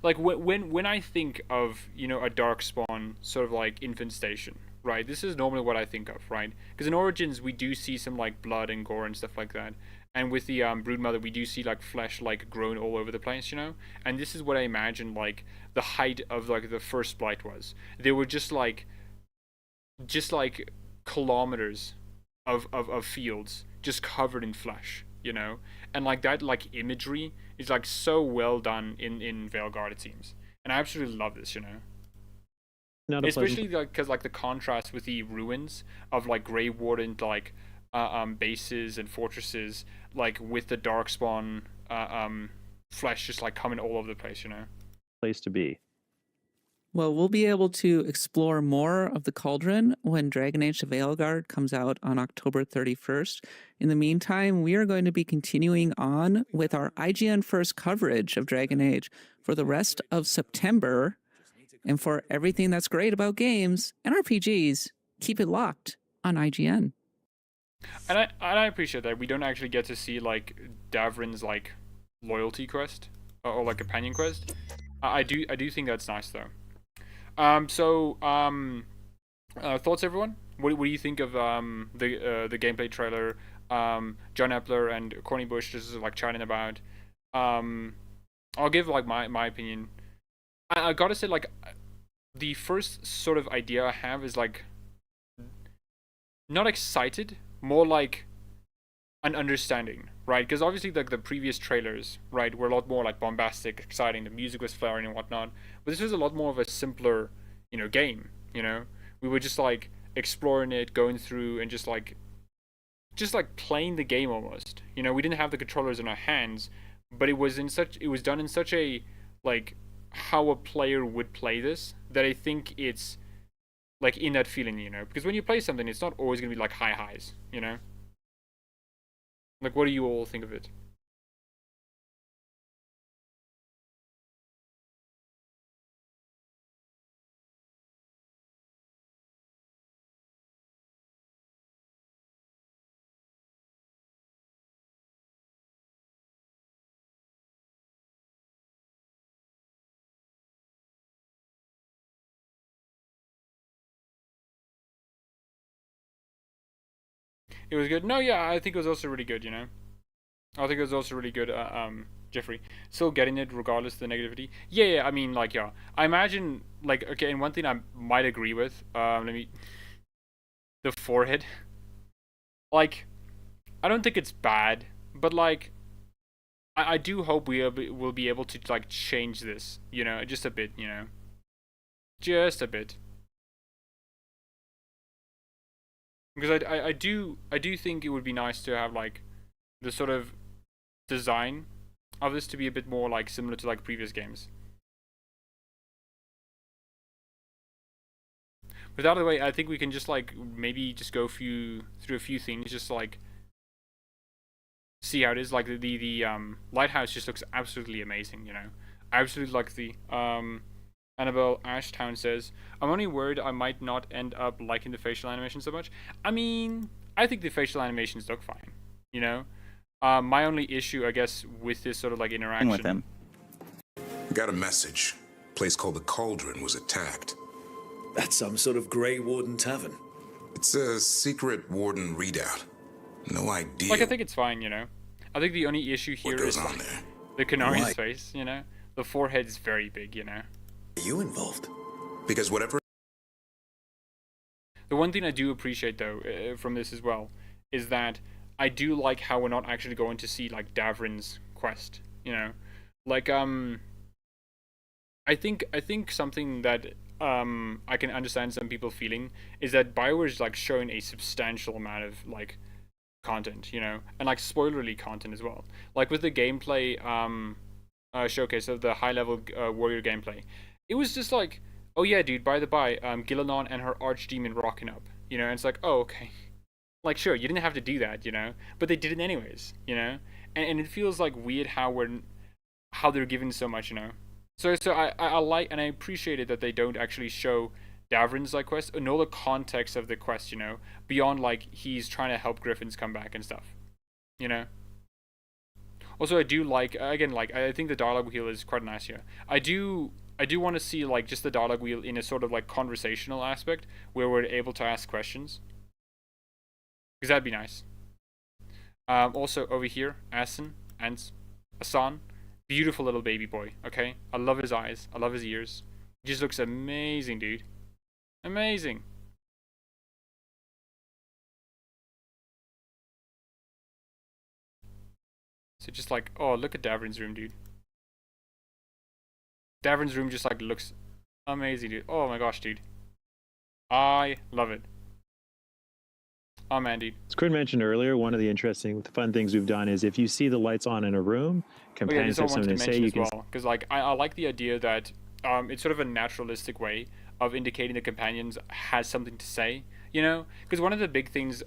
when I think of, you know, a darkspawn sort of like infant station, right? This is normally what I think of, right? Because in Origins we do see some like blood and gore and stuff like that. And with the Broodmother, we do see like flesh like grown all over the place, you know. And this is what I imagine like the height of like the first blight was. They were just like kilometers of fields just covered in flesh, you know. And like that like imagery is like so well done in Veilguard, it seems. And I absolutely love this, you know. Especially because like the contrast with the ruins of like Grey Warden like bases and fortresses, like with the darkspawn flesh just like coming all over the place, you know. Place to be. Well, we'll be able to explore more of the Cauldron when Dragon Age: The Veilguard comes out on October 31st. In the meantime, we are going to be continuing on with our IGN First coverage of Dragon Age for the rest of September. And for everything that's great about games and RPGs, keep it locked on IGN. And I appreciate that we don't actually get to see like Davrin's like loyalty quest or like companion quest. I do think that's nice though. Thoughts, everyone? What do you think of the gameplay trailer? John Epler and Corinne Busche just like chatting about. I'll give like my opinion. I gotta say, like, the first sort of idea I have is like not excited, more like an understanding, right? Because obviously like the previous trailers, right, were a lot more like bombastic, exciting, the music was flaring and whatnot, but this was a lot more of a simpler, you know, game. You know, we were just like exploring it, going through and just like playing the game almost. You know, we didn't have the controllers in our hands, but it was done in such a like how a player would play this, that I think it's like in that feeling, you know, because when you play something, it's not always gonna be like high highs, you know. Like, what do you all think of it? it was good. No, yeah, I think it was also really good. I think it was also really good. Jeffrey, still getting it regardless of the negativity. Yeah. I mean, like, yeah. I imagine, like, okay, and one thing I might agree with. The forehead. Like, I don't think it's bad, but like, I do hope we'll be able to like change this. Just a bit. Just a bit. Because I do think it would be nice to have like the sort of design of this to be a bit more like similar to like previous games. But out of the way, I think we can just like maybe just go through a few things, just like see how it is. Like the lighthouse just looks absolutely amazing. I absolutely like the Annabelle Ashtown says, I'm only worried I might not end up liking the facial animation so much. I mean, I think the facial animations look fine. My only issue, I guess, with this sort of like interaction with them. Got a message. A place called the Cauldron was attacked. That's some sort of Grey Warden tavern. It's a secret Warden readout. No idea. Like, I think it's fine, I think the only issue here is like, the Canari's face, The forehead is very big, Are you involved? Because whatever... The one thing I do appreciate, though, from this as well, is that I do like how we're not actually going to see, like, Davrin's quest, Like, I think something that I can understand some people feeling is that Bioware is like showing a substantial amount of like content, and like spoilerly content as well. Like with the gameplay showcase of the high level warrior gameplay, it was just like, oh yeah, dude. By the by, Gillanon and her archdemon rocking up, and it's like, oh okay, like sure, you didn't have to do that, but they did it anyways, and it feels like weird how they're given so much, So I like and I appreciate it that they don't actually show Davrin's like quest, nor the context of the quest, beyond like he's trying to help Griffins come back and stuff, Also, I do like, again, like I think the dialogue wheel is quite nice here. I do want to see like just the dialogue wheel in a sort of like conversational aspect where we're able to ask questions, because that'd be nice. Also over here, Asan. Beautiful little baby boy, okay? I love his eyes. I love his ears. He just looks amazing, dude. Amazing. So just like, oh, look at Davrin's room, dude. Davrin's room just like looks amazing, dude. Oh my gosh, dude. I love it. Oh man, dude. As Corinne mentioned earlier, one of the interesting, fun things we've done is if you see the lights on in a room, companions have something to say. You can, because like I like the idea that it's sort of a naturalistic way of indicating the companions has something to say. Because one of the big things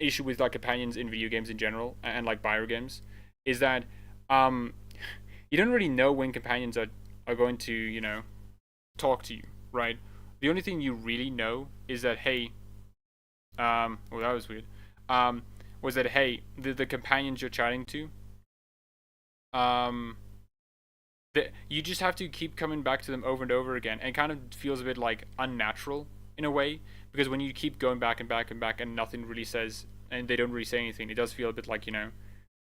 issue with like companions in video games in general and like Bioware games is that you don't really know when companions are going to talk to you, right? The only thing you really know is that hey. Oh, that was weird. Was that hey, the companions you're chatting to, you just have to keep coming back to them over and over again, and it kind of feels a bit like unnatural in a way, because when you keep going back and back and back and nothing really says, and they don't really say anything, it does feel a bit like they're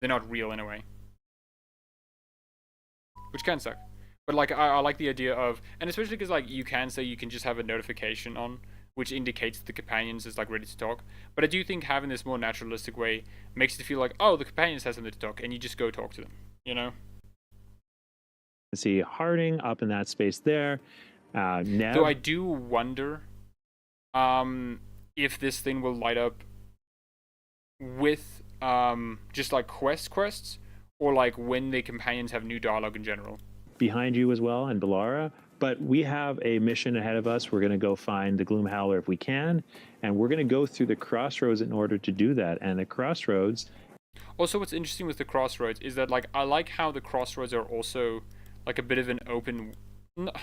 not real in a way, which can suck. But like I like the idea of, and especially because like you can say you can just have a notification on, which indicates the companions is like ready to talk. But I do think having this more naturalistic way makes it feel like, oh, the companions has something to talk, and you just go talk to them, See Harding up in that space there. Nev. Though I do wonder if this thing will light up with just like quests, or like when the companions have new dialogue in general. Behind you as well, and Belara. But we have a mission ahead of us. We're going to go find the Gloom Howler if we can, and we're going to go through the Crossroads in order to do that. And the Crossroads... Also, what's interesting with the Crossroads is that, like, I like how the Crossroads are also, like, a bit of an open...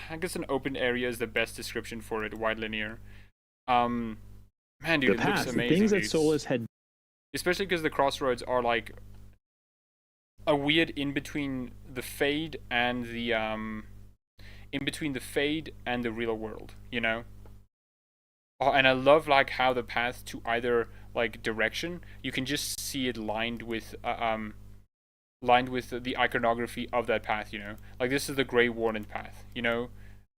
I guess an open area is the best description for it, wide linear. Man, dude, it looks amazing, things that Solas had... Especially because the Crossroads are, like, a weird in-between the Fade and the, in between the Fade and the real world, Oh, and I love like how the path to either like direction, you can just see it lined with the iconography of that path, you know. Like this is the Grey Warden path, you know.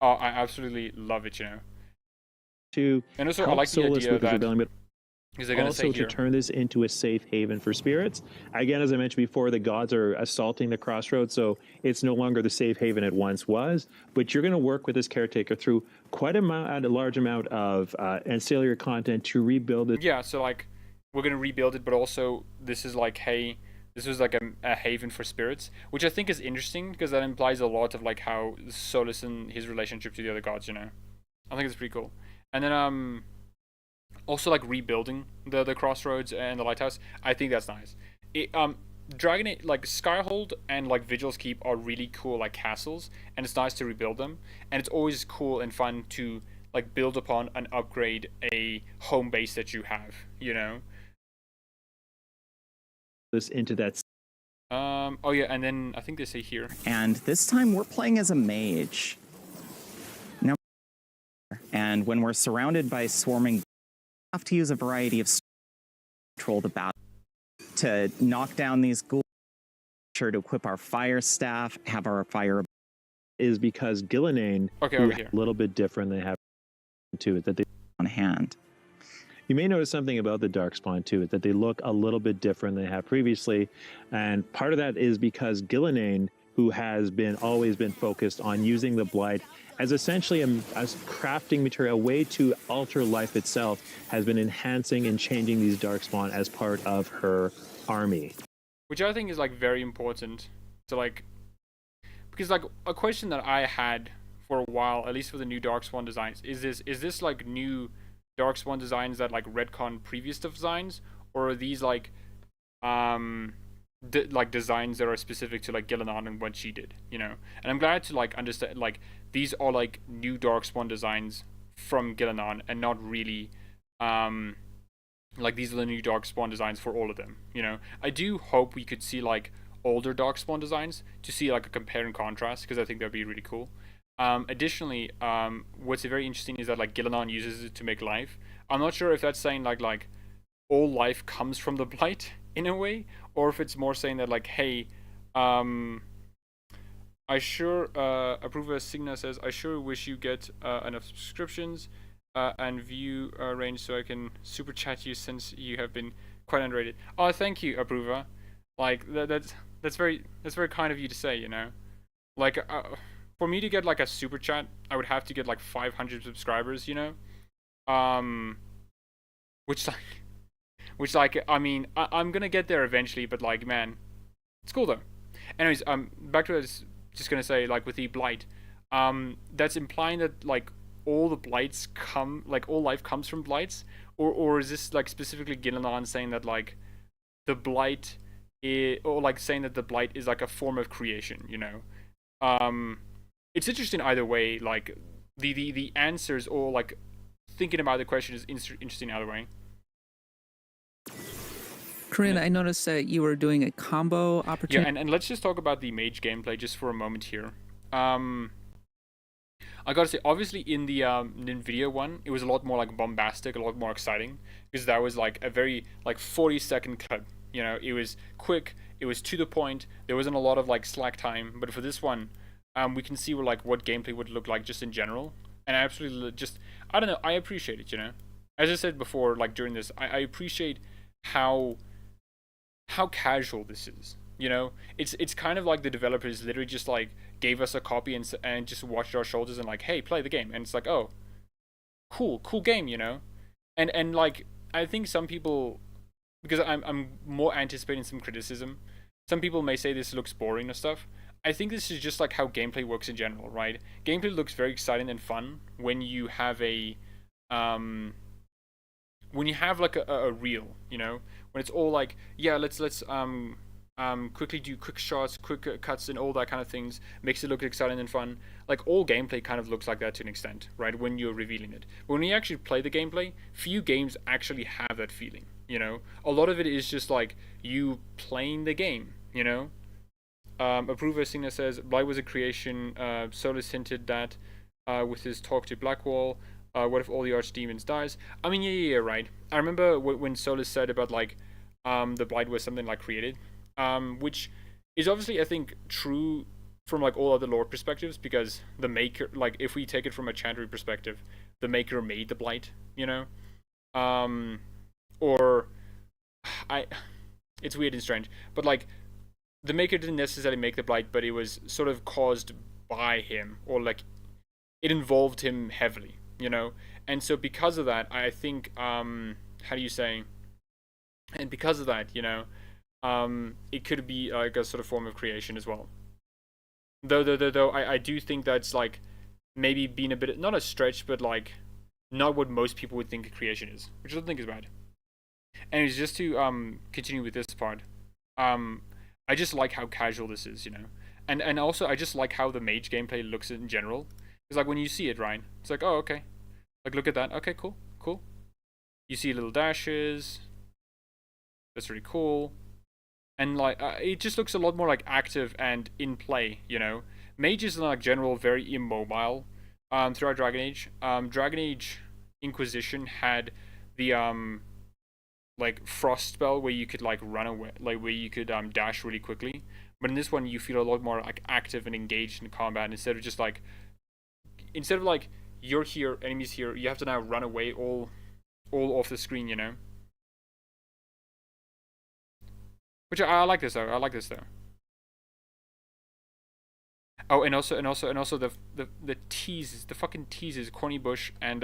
I absolutely love it, you know. And also I like the idea that also to turn this into a safe haven for spirits. Again, as I mentioned before, the gods are assaulting the Crossroads, so it's no longer the safe haven it once was. But you're going to work with this caretaker through quite a large amount of ancillary content to rebuild it. Yeah, so like we're going to rebuild it, but also this is like, hey, this was like a haven for spirits, which I think is interesting because that implies a lot of like how Solas and his relationship to the other gods, you know. I think it's pretty cool. And then also like rebuilding the Crossroads and the Lighthouse, I think that's nice. Dragon Age, like Skyhold and like Vigil's Keep are really cool like castles, and it's nice to rebuild them, and it's always cool and fun to like build upon and upgrade a home base that you have, you know. This into that. Oh yeah, and then I think they say here. And this time we're playing as a mage. Now, and when we're surrounded by swarming, have to use a variety of to control the battle, to knock down these ghouls, sure to equip our fire staff, have our fire. Is because Gillenane over here a little bit different. They have to it that they on hand. You may notice something about the Darkspawn too, that they look a little bit different than they have previously, and part of that is because Gillenane, who has always been focused on using the blight as essentially a crafting material, a way to alter life itself, has been enhancing and changing these Darkspawn as part of her army. Which I think is like very important to like, because like a question that I had for a while, at least for the new Darkspawn designs, is this like new Darkspawn designs that like retcon previous designs, or are these like like designs that are specific to like Gillenane and what she did, you know? And I'm glad to like understand like these are like new Darkspawn designs from Gillenane and not really like these are the new Darkspawn designs for all of them, you know? I do hope we could see like older Darkspawn designs to see like a compare and contrast, because I think that'd be really cool. Additionally, what's very interesting is that like Gillenane uses it to make life. I'm not sure if that's saying like all life comes from the blight in a way, or if it's more saying that like, hey, I sure approve as Signa says, I sure wish you get enough subscriptions and view range so I can super chat you, since you have been quite underrated. Oh, thank you, Approva. Like that's very kind of you to say, you know. Like for me to get like a super chat, I would have to get like 500 subscribers, you know. Which like I mean I'm gonna get there eventually, but like man, it's cool though. Anyways, back to what I was just gonna say, like with the blight, that's implying that like all the blights come, like all life comes from blights, or is this like specifically Gillenane saying that like the blight is, or like saying that the blight is like a form of creation, you know? It's interesting either way. Like the answers, or like thinking about the question is interesting either way. Corinne, I noticed that you were doing a combo opportunity. Yeah, and let's just talk about the mage gameplay just for a moment here. I gotta say, obviously in the NVIDIA one, it was a lot more like bombastic, a lot more exciting, because that was like a very like 40-second clip. You know, it was quick, it was to the point, there wasn't a lot of like slack time. But for this one, we can see like what gameplay would look like just in general, and I absolutely just, I don't know, I appreciate it, you know. As I said before, like during this, I appreciate how casual this is, you know. It's kind of like the developers literally just like gave us a copy and just watched our shoulders and like, hey, play the game, and it's like, oh, cool game, you know. And like I think some people, because I'm more anticipating some criticism, some people may say this looks boring or stuff. I think this is just like how gameplay works in general, right? Gameplay looks very exciting and fun when you have a like a reel, you know, when it's all like, yeah, let's quickly do quick shots, quick cuts, and all that kind of things, makes it look exciting and fun. Like all gameplay kind of looks like that to an extent, right, when you're revealing it. But when you actually play the gameplay, few games actually have that feeling, you know. A lot of it is just like you playing the game, you know. Approver Signa says, Blight was a creation. Solas hinted that with his talk to Blackwall. What if all the archdemons dies? I mean, yeah, right. I remember when Solas said about like the blight was something like created, which is obviously I think true from like all other lore perspectives, because the maker, like if we take it from a Chandri perspective, the maker made the blight, you know, or it's weird and strange, but like the maker didn't necessarily make the blight, but it was sort of caused by him, or like it involved him heavily, you know. And so because of that, I think how do you say, and because of that, you know, it could be like a sort of form of creation as well. Though I do think that's like maybe being a bit, not a stretch, but like not what most people would think a creation is, which I don't think is bad. And it's just to continue with this part, I just like how casual this is, you know, and also I just like how the mage gameplay looks in general. It's like when you see it, right? It's like, oh, okay, like look at that, okay, cool. You see little dashes. That's really cool. And like it just looks a lot more like active and in play, you know. Mages in like general very immobile throughout Dragon Age. Dragon Age Inquisition had the like frost spell where you could like run away, like where you could dash really quickly. But in this one you feel a lot more like active and engaged in combat, instead of just like, instead of like you're here, enemies here, you have to now run away all off the screen, you know. Which I like this though. Oh, and also the teases, the fucking teases Corny Busche and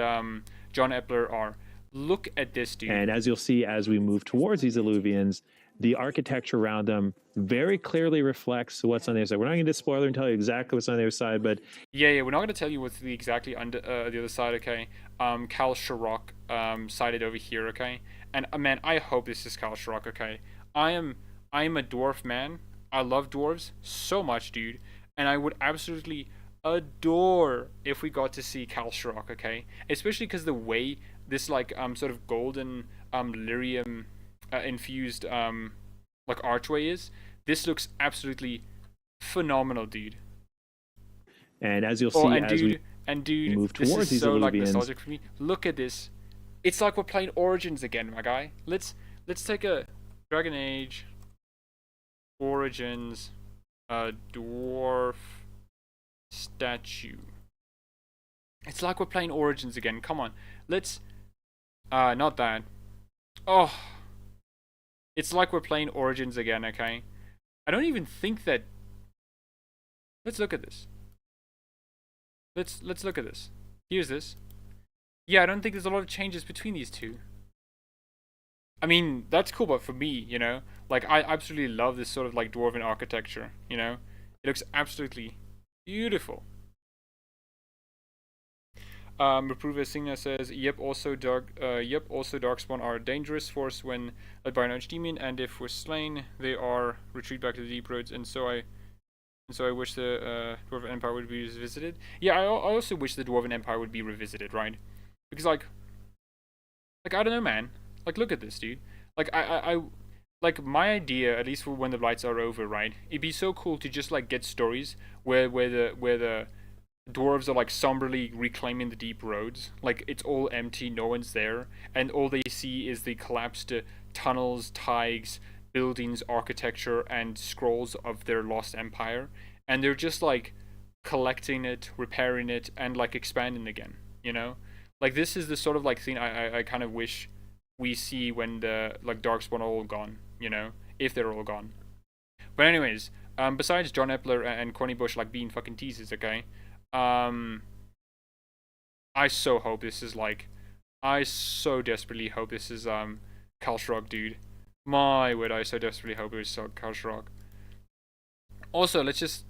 John Epler are. Look at this, dude. And as you'll see as we move towards these Illuvians, the architecture around them very clearly reflects what's on the other side. We're not going to spoiler and tell you exactly what's on the other side, but yeah, we're not going to tell you what's exactly under the other side. Okay, Cal Sharrock sided over here. Okay, and man, I hope this is Cal Sharrock. Okay, I am a dwarf man. I love dwarves so much, dude, and I would absolutely adore if we got to see Cal Sharrock. Okay, especially because the way this like sort of golden lyrium infused like archway is. This looks absolutely phenomenal, dude. And as you'll see, dude, move towards this is these so Illuvians, like nostalgic for me. Look at this. It's like we're playing Origins again, my guy. Let's take a Dragon Age Origins dwarf statue. It's like we're playing Origins again. Come on, let's not that. Oh, it's like we're playing Origins again. Okay, I don't even think that. Let's look at this. Let's look at this. Here's this. Yeah, I don't think there's a lot of changes between these two. I mean, that's cool, but for me, you know, like I absolutely love this sort of like dwarven architecture, you know. It looks absolutely beautiful. Reprover Signa says, yep, also Darkspawn are a dangerous force when led by an archdemon, and if we're slain, they are retreat back to the deep roads, and so I wish the Dwarven Empire would be revisited. Yeah, I also wish the Dwarven Empire would be revisited, right? Because like I don't know, man. Like, look at this, dude. Like, I like, my idea, at least for when the blights are over, right? It'd be so cool to just, like, get stories where the dwarves are, like, somberly reclaiming the deep roads. Like, it's all empty, no one's there, and all they see is the collapsed tunnels, taigs, buildings, architecture, and scrolls of their lost empire. And they're just, like, collecting it, repairing it, and, like, expanding again, you know? Like, this is the sort of, like, thing I kind of wish we see when the like Darkspawn are all gone, you know, if they're all gone. But anyways, besides John Epler and Corny Busche like being fucking teases, okay, I so hope this is like, I so desperately hope this is Cal Sharrock, dude. My word, I so desperately hope it was Cal Sharrock. Also, let's just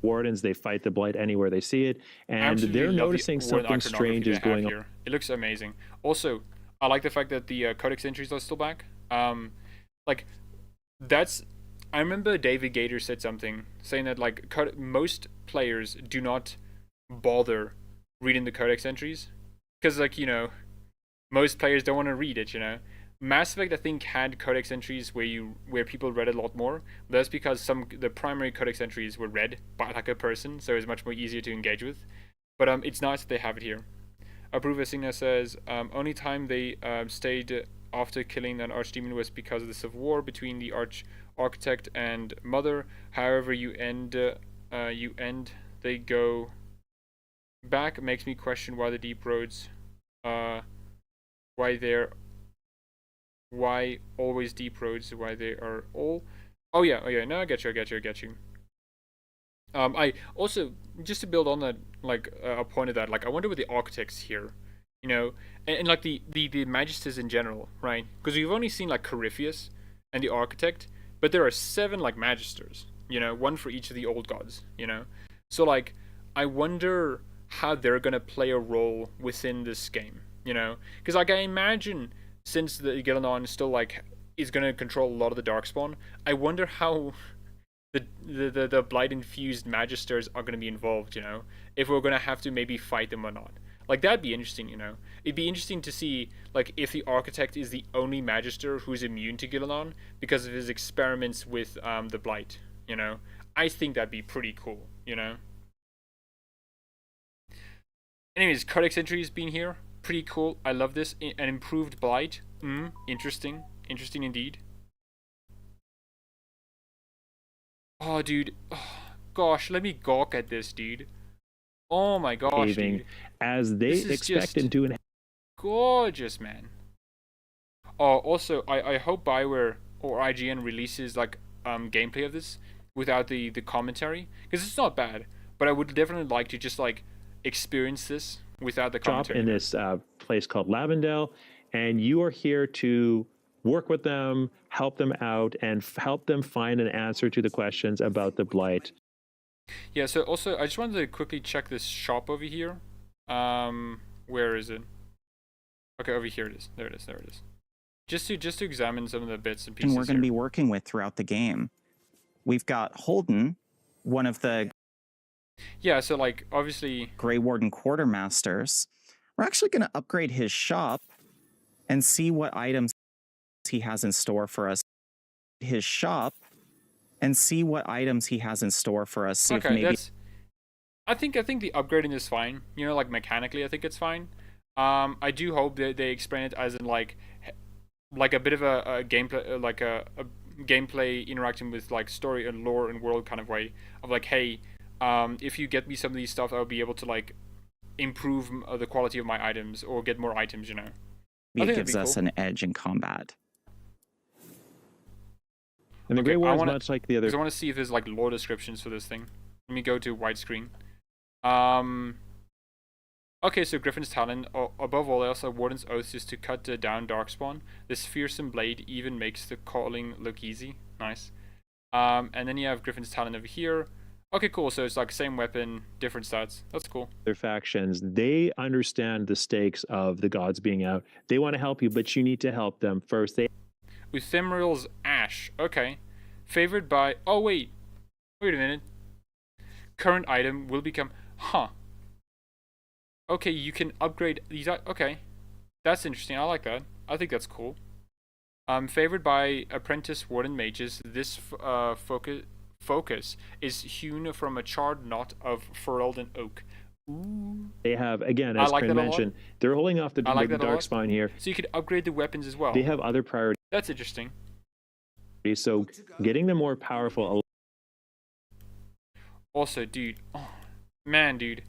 Wardens, they fight the blight anywhere they see it, and they're noticing something strange is going on. It looks amazing. Also, I like the fact that the codex entries are still back. Like, that's... I remember David Gator said something, saying that, like, most players do not bother reading the codex entries. Because, like, you know, most players don't want to read it, you know. Mass Effect, I think, had codex entries where people read a lot more. But that's because the primary codex entries were read by, like, a person, so it was much more easier to engage with. But it's nice that they have it here. Approve Signa says, only time they stayed after killing an archdemon was because of the civil war between the architect and mother. However, you end, they go back. Makes me question why the deep roads, why always deep roads, why they are all. Oh yeah, no, I get you. I also, just to build on that, like a point of that, like I wonder what the architects here, you know, and like the magisters in general, right? Because we've only seen like Corypheus and the architect, but there are 7 like magisters, you know, 1 for each of the old gods, you know. So like I wonder how they're gonna play a role within this game, you know, because like I imagine since the Gillenon still like is gonna control a lot of the Darkspawn, I wonder how the blight infused magisters are going to be involved, you know, if we're going to have to maybe fight them or not. Like that'd be interesting, you know. It'd be interesting to see like if the architect is the only magister who's immune to Gillenon because of his experiments with the blight, you know. I think that'd be pretty cool, you know. Anyways, Codex entries being here, pretty cool. I love this. An improved blight, interesting indeed. Oh, dude. Oh, gosh, let me gawk at this, dude. Oh my gosh, dude. As they expected to. Gorgeous, man. Oh, also, I hope Bioware or IGN releases like gameplay of this without the commentary, because it's not bad, but I would definitely like to just like experience this without the commentary. In this place called Lavendel, and you are here to work with them, help them out, and help them find an answer to the questions about the blight. Yeah, so also, I just wanted to quickly check this shop over here. Where is it? Okay, over here it is. There it is. Just to examine some of the bits and pieces we're going to be working with throughout the game. We've got Holden, one of the... Yeah, so like, obviously... Grey Warden Quartermasters. We're actually going to upgrade his shop and see what items he has in store for us. His shop and see what items he has in store for us. See okay, if maybe... I think the upgrading is fine. You know, like mechanically, I think it's fine. I do hope that they explain it as in like a bit of a gameplay, like a gameplay interacting with like story and lore and world kind of way of like, hey, if you get me some of these stuff, I'll be able to like improve the quality of my items or get more items. You know, it gives us an edge in combat. And the Grey War is much like the other. Because I want to see if there's like lore descriptions for this thing. Let me go to widescreen. Okay, so Griffin's talent, above all else, a Warden's oath is to cut down Darkspawn. This fearsome blade even makes the calling look easy. Nice. And then you have Griffin's talent over here. Okay, cool. So it's like same weapon, different stats. That's cool. Their factions, they understand the stakes of the gods being out. They want to help you, but you need to help them first. Ephemeral's Ash. Okay. Favored by... Oh, wait. Wait a minute. Current item will become... Huh. Okay, you can upgrade these... Okay. That's interesting. I like that. I think that's cool. Favored by Apprentice Warden Mages, this focus is hewn from a charred knot of Ferelden oak. Ooh. They have, again, as Corinne mentioned, they're holding off the Darkspawn here. So you could upgrade the weapons as well. They have other priorities. That's interesting. So getting them more powerful. Also, dude. Oh, man, dude.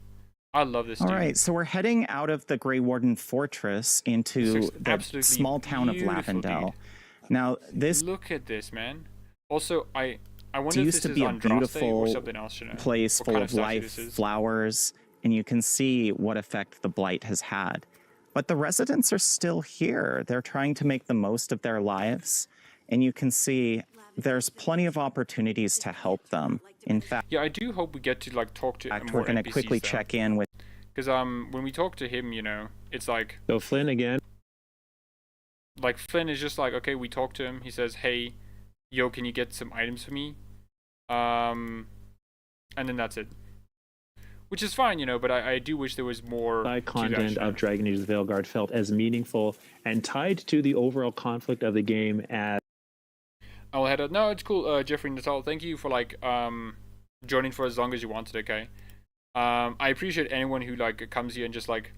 I love this, dude. All right, so we're heading out of the Grey Warden Fortress into the small town of Lavendel. Dude. Now, this... Look at this, man. Also, I wonder it if used this to be a beautiful or something else, you know? place full of life, flowers, and you can see what effect the blight has had. But the residents are still here. They're trying to make the most of their lives, and you can see there's plenty of opportunities to help them. In fact, yeah, I do hope we get to like talk to more we're going to quickly check in with, because when we talk to him, you know, it's like, so Flynn again. Like Flynn is just like, okay, we talk to him. He says, hey, yo, can you get some items for me? And then that's it. Which is fine, you know, but I do wish there was more content of Dragon Age: The Veilguard felt as meaningful and tied to the overall conflict of the game as... I'll head out. No, it's cool, Jeffrey Natal. Thank you for like joining for as long as you wanted. Okay, I appreciate anyone who like comes here and just like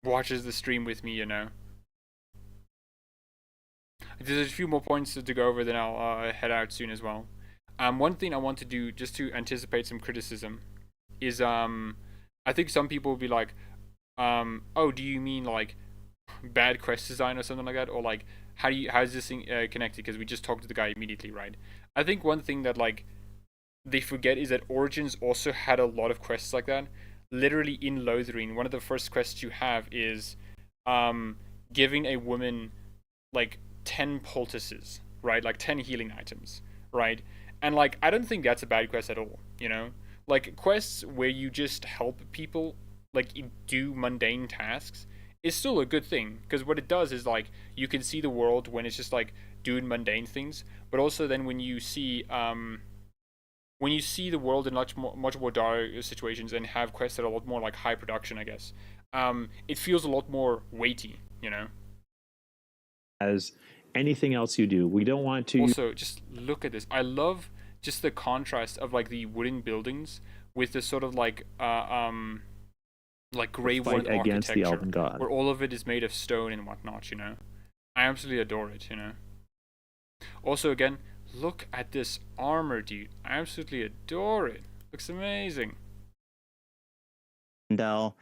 watches the stream with me, you know. There's a few more points to go over, then I'll head out soon as well. One thing I want to do, just to anticipate some criticism, is I think some people will be like, oh, do you mean like bad quest design or something like that, or like how is this thing connected? Because we just talked to the guy immediately, right? I think one thing that like they forget is that Origins also had a lot of quests like that. Literally in Lothering, one of the first quests you have is giving a woman like 10 poultices, right? Like 10 healing items, right? And like I don't think that's a bad quest at all, you know? Like quests where you just help people like do mundane tasks is still a good thing, because what it does is like you can see the world when it's just like doing mundane things, but also then when you see the world in much more dire situations and have quests that are a lot more like high production, I guess, it feels a lot more weighty, you know. As anything else you do, we don't want to. Also, just look at this. I love just the contrast of like the wooden buildings with the sort of like grey wood against the Elven God, where all of it is made of stone and whatnot, you know. I absolutely adore it, you know. Also, again, look at this armor, dude. I absolutely adore it. Looks amazing. Lavendel,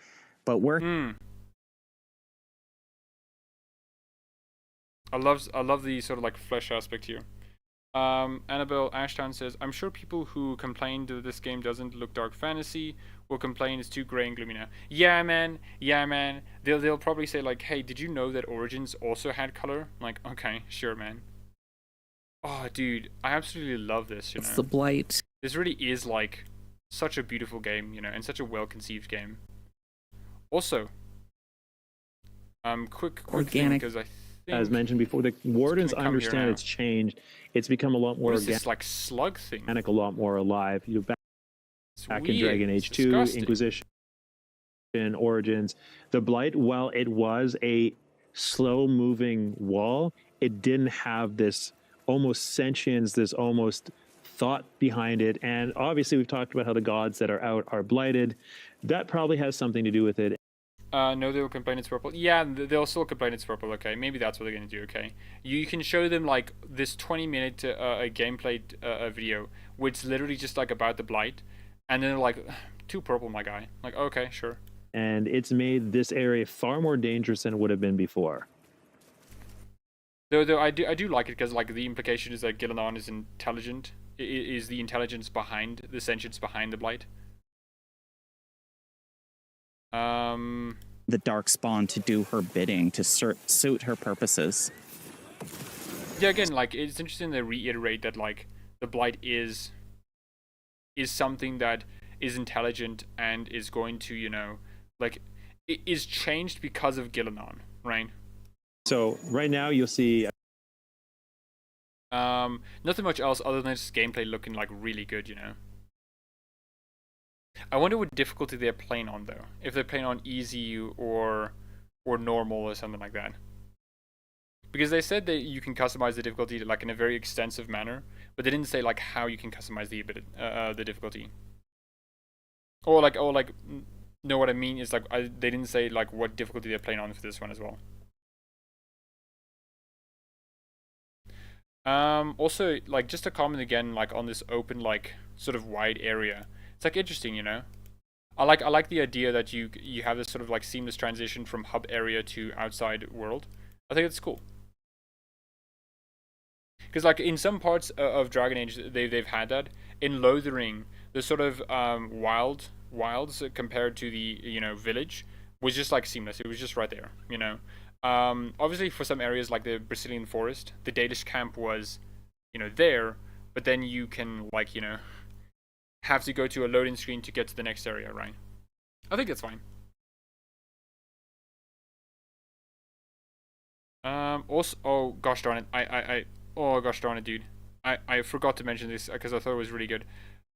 but we're I love the sort of like flesh aspect here. Annabelle Ashtown says, I'm sure people who complained that this game doesn't look dark fantasy will complain it's too grey and gloomy now. Yeah, man. They'll probably say like, hey, did you know that Origins also had color? I'm like, okay, sure, man. Oh, dude, I absolutely love this, you know. It's the blight. This really is like such a beautiful game, you know, and such a well-conceived game. Also, quick thing, because I think, as mentioned before, the Wardens understand it's changed. It's become a lot more organic. This like slug thing? A lot more alive. You know, back in Dragon Age 2, Inquisition, Origins, the Blight, while it was a slow-moving wall, it didn't have this almost sentience, this almost thought behind it. And obviously, we've talked about how the gods that are out are blighted. That probably has something to do with it. No, they'll complain it's purple. Yeah, they'll still complain it's purple, okay. Maybe that's what they're going to do, okay. You can show them, like, this 20-minute gameplay video, which is literally just, like, about the Blight. And then they're like, too purple, my guy. Like, okay, sure. And it's made this area far more dangerous than it would have been before. Though I do like it, because, like, the implication is that Gillenon is intelligent. Is the intelligence behind, the sentience behind the Blight. The Darkspawn to do her bidding, to suit her purposes. Yeah, again, like, it's interesting to reiterate that, like, the Blight is something that is intelligent and is going to, you know, like, it is changed because of Gillenon, right? So, right now, you'll see... nothing much else other than just gameplay looking, like, really good, you know? I wonder what difficulty they're playing on, though. If they're playing on easy or normal or something like that. Because they said that you can customize the difficulty like in a very extensive manner, but they didn't say like how you can customize the difficulty. Or no, what I mean is like they didn't say like what difficulty they're playing on for this one as well. Also, like, just a comment again, like on this open, like sort of wide area. It's like interesting, you know. I like the idea that you have this sort of like seamless transition from hub area to outside world. I think it's cool. Because like in some parts of Dragon Age, they've had that. In Lothering, the sort of wilds compared to the, you know, village was just like seamless. It was just right there, you know. Obviously for some areas like the Brazilian forest, the Danish camp was, you know, there, but then you can like, you know, have to go to a loading screen to get to the next area, right? I think that's fine. Also, oh gosh darn it, oh gosh darn it, dude. I forgot to mention this because I thought it was really good.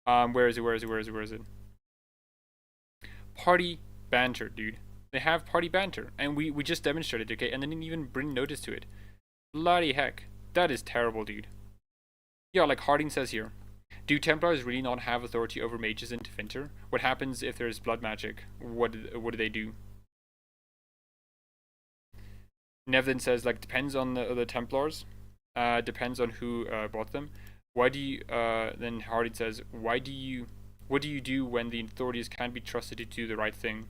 Where is it? Party banter, dude. They have party banter, and we just demonstrated, okay, and they didn't even bring notice to it. Bloody heck. That is terrible, dude. Yeah, like Harding says here. Do Templars really not have authority over mages in Tevinter? What happens if there's blood magic? What do they do? Nev then says, like, depends on the Templars. Depends on who bought them. Why do you, then Hardy says, what do you do when the authorities can't be trusted to do the right thing?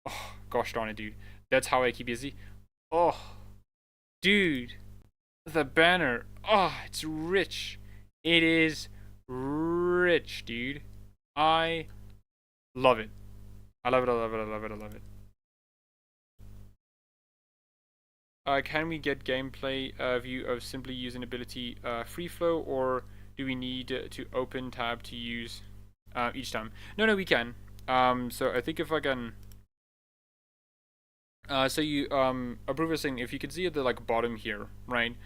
Oh, gosh darn it, dude. That's how I keep busy. Oh, dude. The banner. Oh, it's rich. It is rich, dude. I love it. I love it, I love it, I love it, I love it. Can we get gameplay view of simply using ability free flow, or do we need to open tab to use each time? No, we can. So I think if I can. So you Approve is saying if you can see at the like bottom here, right?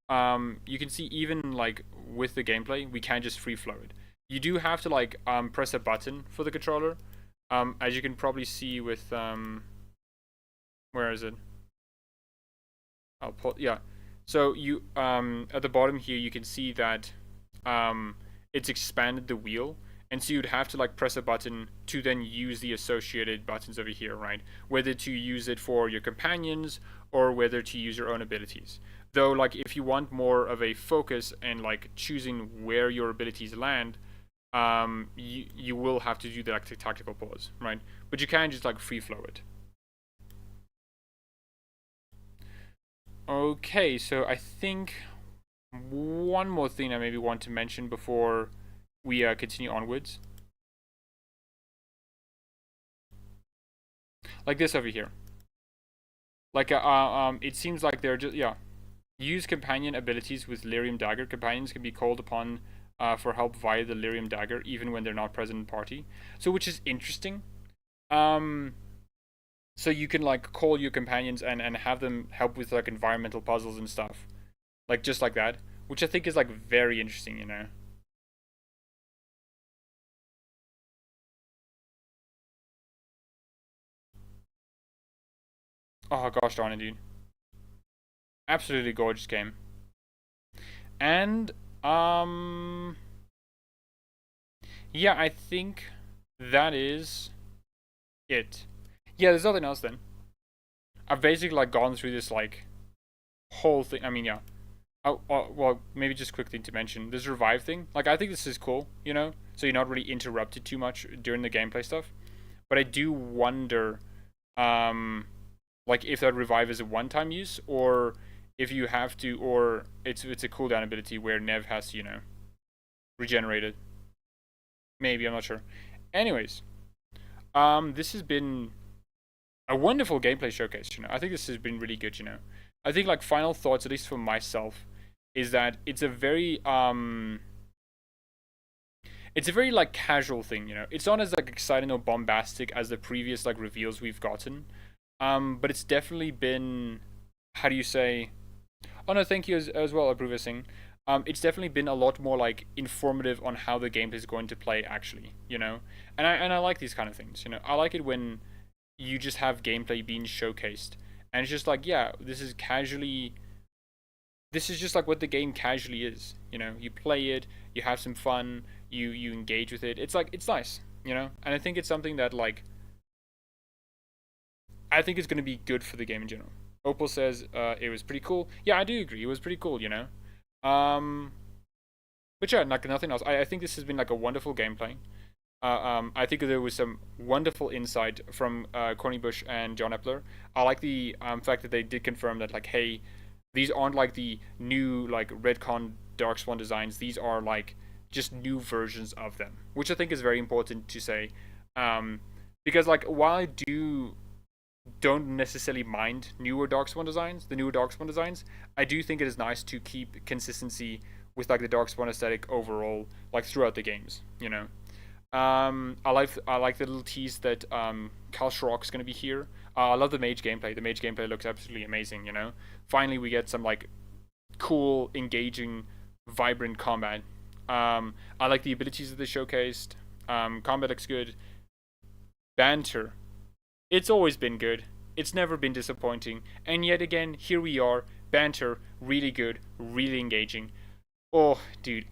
You can see even like with the gameplay, we can't just free flow it. You do have to like press a button for the controller. As you can probably see with where is it? I'll pull, yeah. So you at the bottom here you can see that it's expanded the wheel, and so you'd have to like press a button to then use the associated buttons over here, right? Whether to use it for your companions or whether to use your own abilities. Though like if you want more of a focus and like choosing where your abilities land, you will have to do the like tactical pause, right? But you can just like free flow it. Okay, so I think one more thing I maybe want to mention before we continue onwards. Like this over here. Like it seems like they're just use companion abilities with Lyrium Dagger. Companions can be called upon for help via the Lyrium Dagger, even when they're not present in party. So which is interesting. So you can like call your companions and have them help with like environmental puzzles and stuff. Like just like that. Which I think is like very interesting, you know. Oh gosh darn it, dude. Absolutely gorgeous game. And yeah, I think that is it. Yeah, there's nothing else then. I've basically like gone through this like whole thing. I mean, yeah. Oh, well, maybe just quick thing to mention. This revive thing. Like, I think this is cool, you know? So you're not really interrupted too much during the gameplay stuff. But I do wonder, like, if that revive is a one-time use, or if you have to, or it's a cooldown ability where Nev has to, you know, regenerate it. Maybe, I'm not sure. Anyways, this has been a wonderful gameplay showcase, you know. I think this has been really good, you know. I think, like, final thoughts, at least for myself, is that it's a very, like, casual thing, you know. It's not as, like, exciting or bombastic as the previous, like, reveals we've gotten. But it's definitely been, how do you say? Oh, no, thank you as well, Approving. It's definitely been a lot more, like, informative on how the game is going to play, actually, you know. And I like these kind of things, you know. I like it when you just have gameplay being showcased. And it's just like, yeah, this is just like what the game casually is, you know. You play it, you have some fun, you engage with it. It's like, it's nice, you know. And I think it's something that, like, I think it's going to be good for the game in general. Opal says it was pretty cool. Yeah, I do agree. It was pretty cool, you know. But yeah, like nothing else. I think this has been like a wonderful gameplay. I think there was some wonderful insight from Corinne Busche and John Epler. I like the fact that they did confirm that, like, hey, these aren't like the new like Redcon Darkspawn designs. These are like just new versions of them, which I think is very important to say. Because like while I don't necessarily mind newer Darkspawn designs, I do think it is nice to keep consistency with like the Darkspawn aesthetic overall, like throughout the games, you know. I like the little tease that Cal Shrock's gonna be here. I love the mage gameplay. The mage gameplay looks absolutely amazing, you know. Finally we get some like cool, engaging, vibrant combat. I like the abilities that they showcased. Combat looks good. Banter. It's always been good. It's never been disappointing. And yet again, here we are. Banter, really good, really engaging. Oh, dude,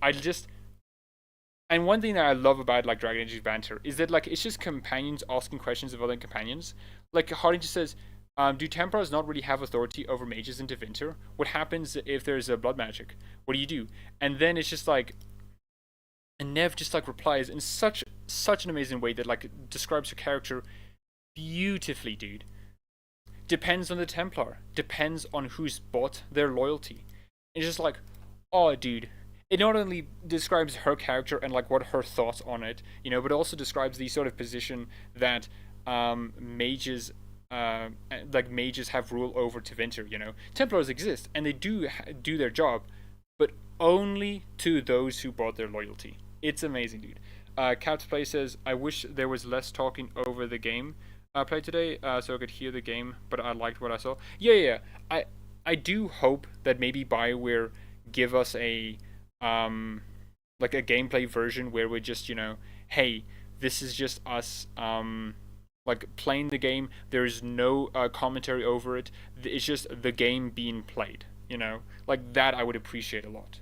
and one thing that I love about like Dragon Age's banter is that like it's just companions asking questions of other companions. Like Hardy just says, Do Templars not really have authority over mages in Tevinter? What happens if there's a blood magic? What do you do? And then it's just like, and Nev just like replies in such an amazing way that like describes her character beautifully, dude. Depends on the Templar. Depends on who's bought their loyalty. It's just like, oh, dude. It not only describes her character and like what her thoughts on it, you know, but also describes the sort of position that mages have rule over Tevinter, you know. Templars exist and they do their job, but only to those who bought their loyalty. It's amazing, dude. Caps Play says, I wish there was less talking over the game played today, so I could hear the game, but I liked what I saw. Yeah. I do hope that maybe Bioware give us a like a gameplay version where we're just, you know, hey, this is just us like playing the game. There's no commentary over it. It's just the game being played, you know, like that. I would appreciate a lot.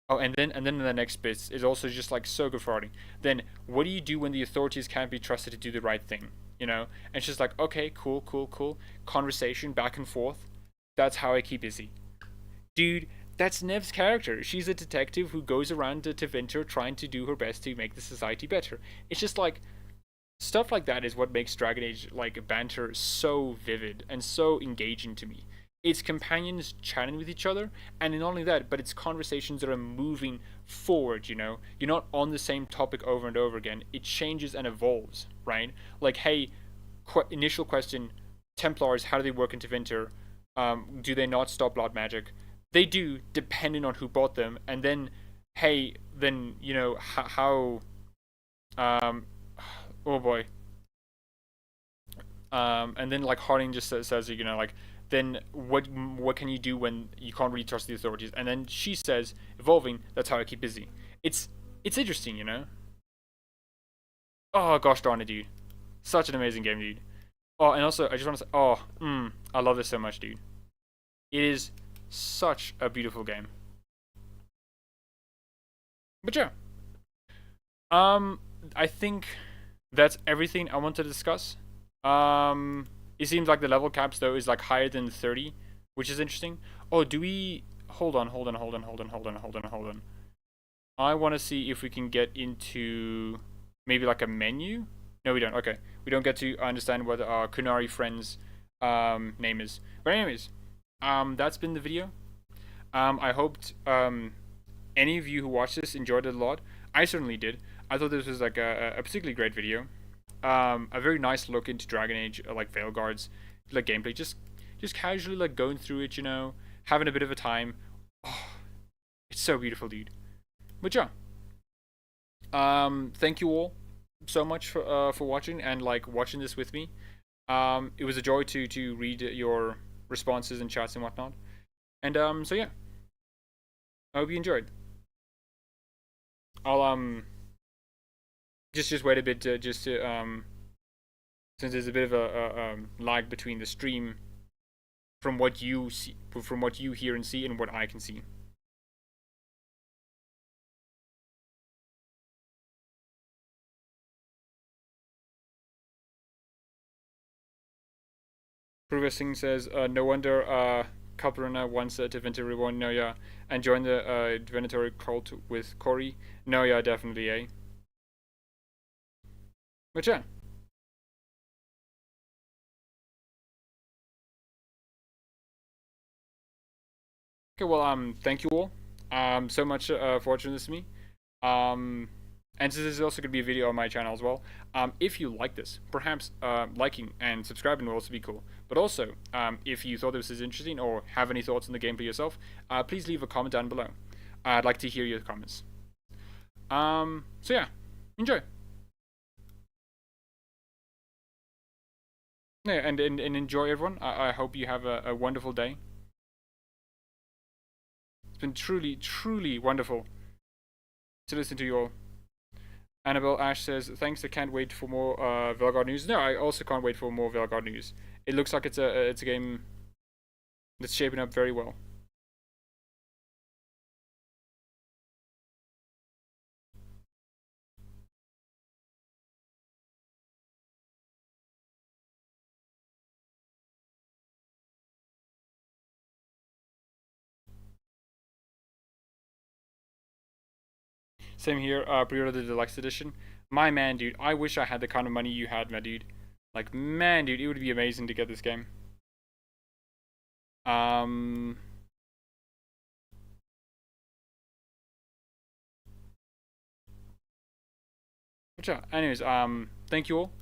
Oh, and then in the next bits is also just like so good farting. Then what do you do when the authorities can't be trusted to do the right thing? You know, and it's just like, okay, cool. Conversation back and forth. That's how I keep busy, dude. That's Nev's character. She's a detective who goes around to Tevinter trying to do her best to make the society better. It's just like stuff like that is what makes Dragon Age like banter so vivid and so engaging to me. It's companions chatting with each other, and not only that, but it's conversations that are moving forward, you know? You're not on the same topic over and over again. It changes and evolves, right? Like, hey, initial question, Templars, how do they work in Tevinter? Do they not stop blood magic? They do, depending on who bought them. And then, hey, then, you know, how oh boy. And then, like, Harding just says, you know, like, then what can you do when you can't really trust the authorities? And then she says, evolving, that's how I keep busy. It's interesting, you know? Oh, gosh darn it, dude. Such an amazing game, dude. Oh, and also, I just want to say, I love this so much, dude. It is such a beautiful game. But yeah. I think that's everything I want to discuss. It seems like the level caps though is like higher than 30, which is interesting. Oh, do we hold on. I want to see if we can get into maybe like a menu. No, we don't. Okay. We don't get to understand what our Kunari friend's name is. But anyways, that's been the video. I hoped any of you who watched this enjoyed it a lot. I certainly did. I thought this was like a particularly great video. A very nice look into Dragon Age, like Veilguard's like gameplay. Just casually like going through it, you know, having a bit of a time. Oh, it's so beautiful, dude. But yeah. Thank you all so much for watching and like watching this with me. It was a joy to read your responses and chats and whatnot. And so yeah. I hope you enjoyed. I'll just wait a bit just to since there's a bit of a lag between the stream from what you see, from what you hear and see, and what I can see. Progressing says, no wonder Caprina wants to Tevinter Reborn. No, yeah, and join the divinatory cult with Cory. No, yeah, definitely, eh? But yeah. Okay, well, thank you all so much for watching this to me. And since this is also going to be a video on my channel as well, if you like this, perhaps liking and subscribing will also be cool. But also, if you thought this was interesting or have any thoughts on the game for yourself, please leave a comment down below. I'd like to hear your comments. So yeah, enjoy. Yeah, and enjoy, everyone. I hope you have a wonderful day. It's been truly wonderful to listen to you all. Annabelle Ash says, thanks, I can't wait for more Veilguard news. No, I also can't wait for more Veilguard news. It looks like it's a game that's shaping up very well. Same here. Pre-order the deluxe edition. My man, dude. I wish I had the kind of money you had, my dude. Like, man, dude, it would be amazing to get this game. Anyways, thank you all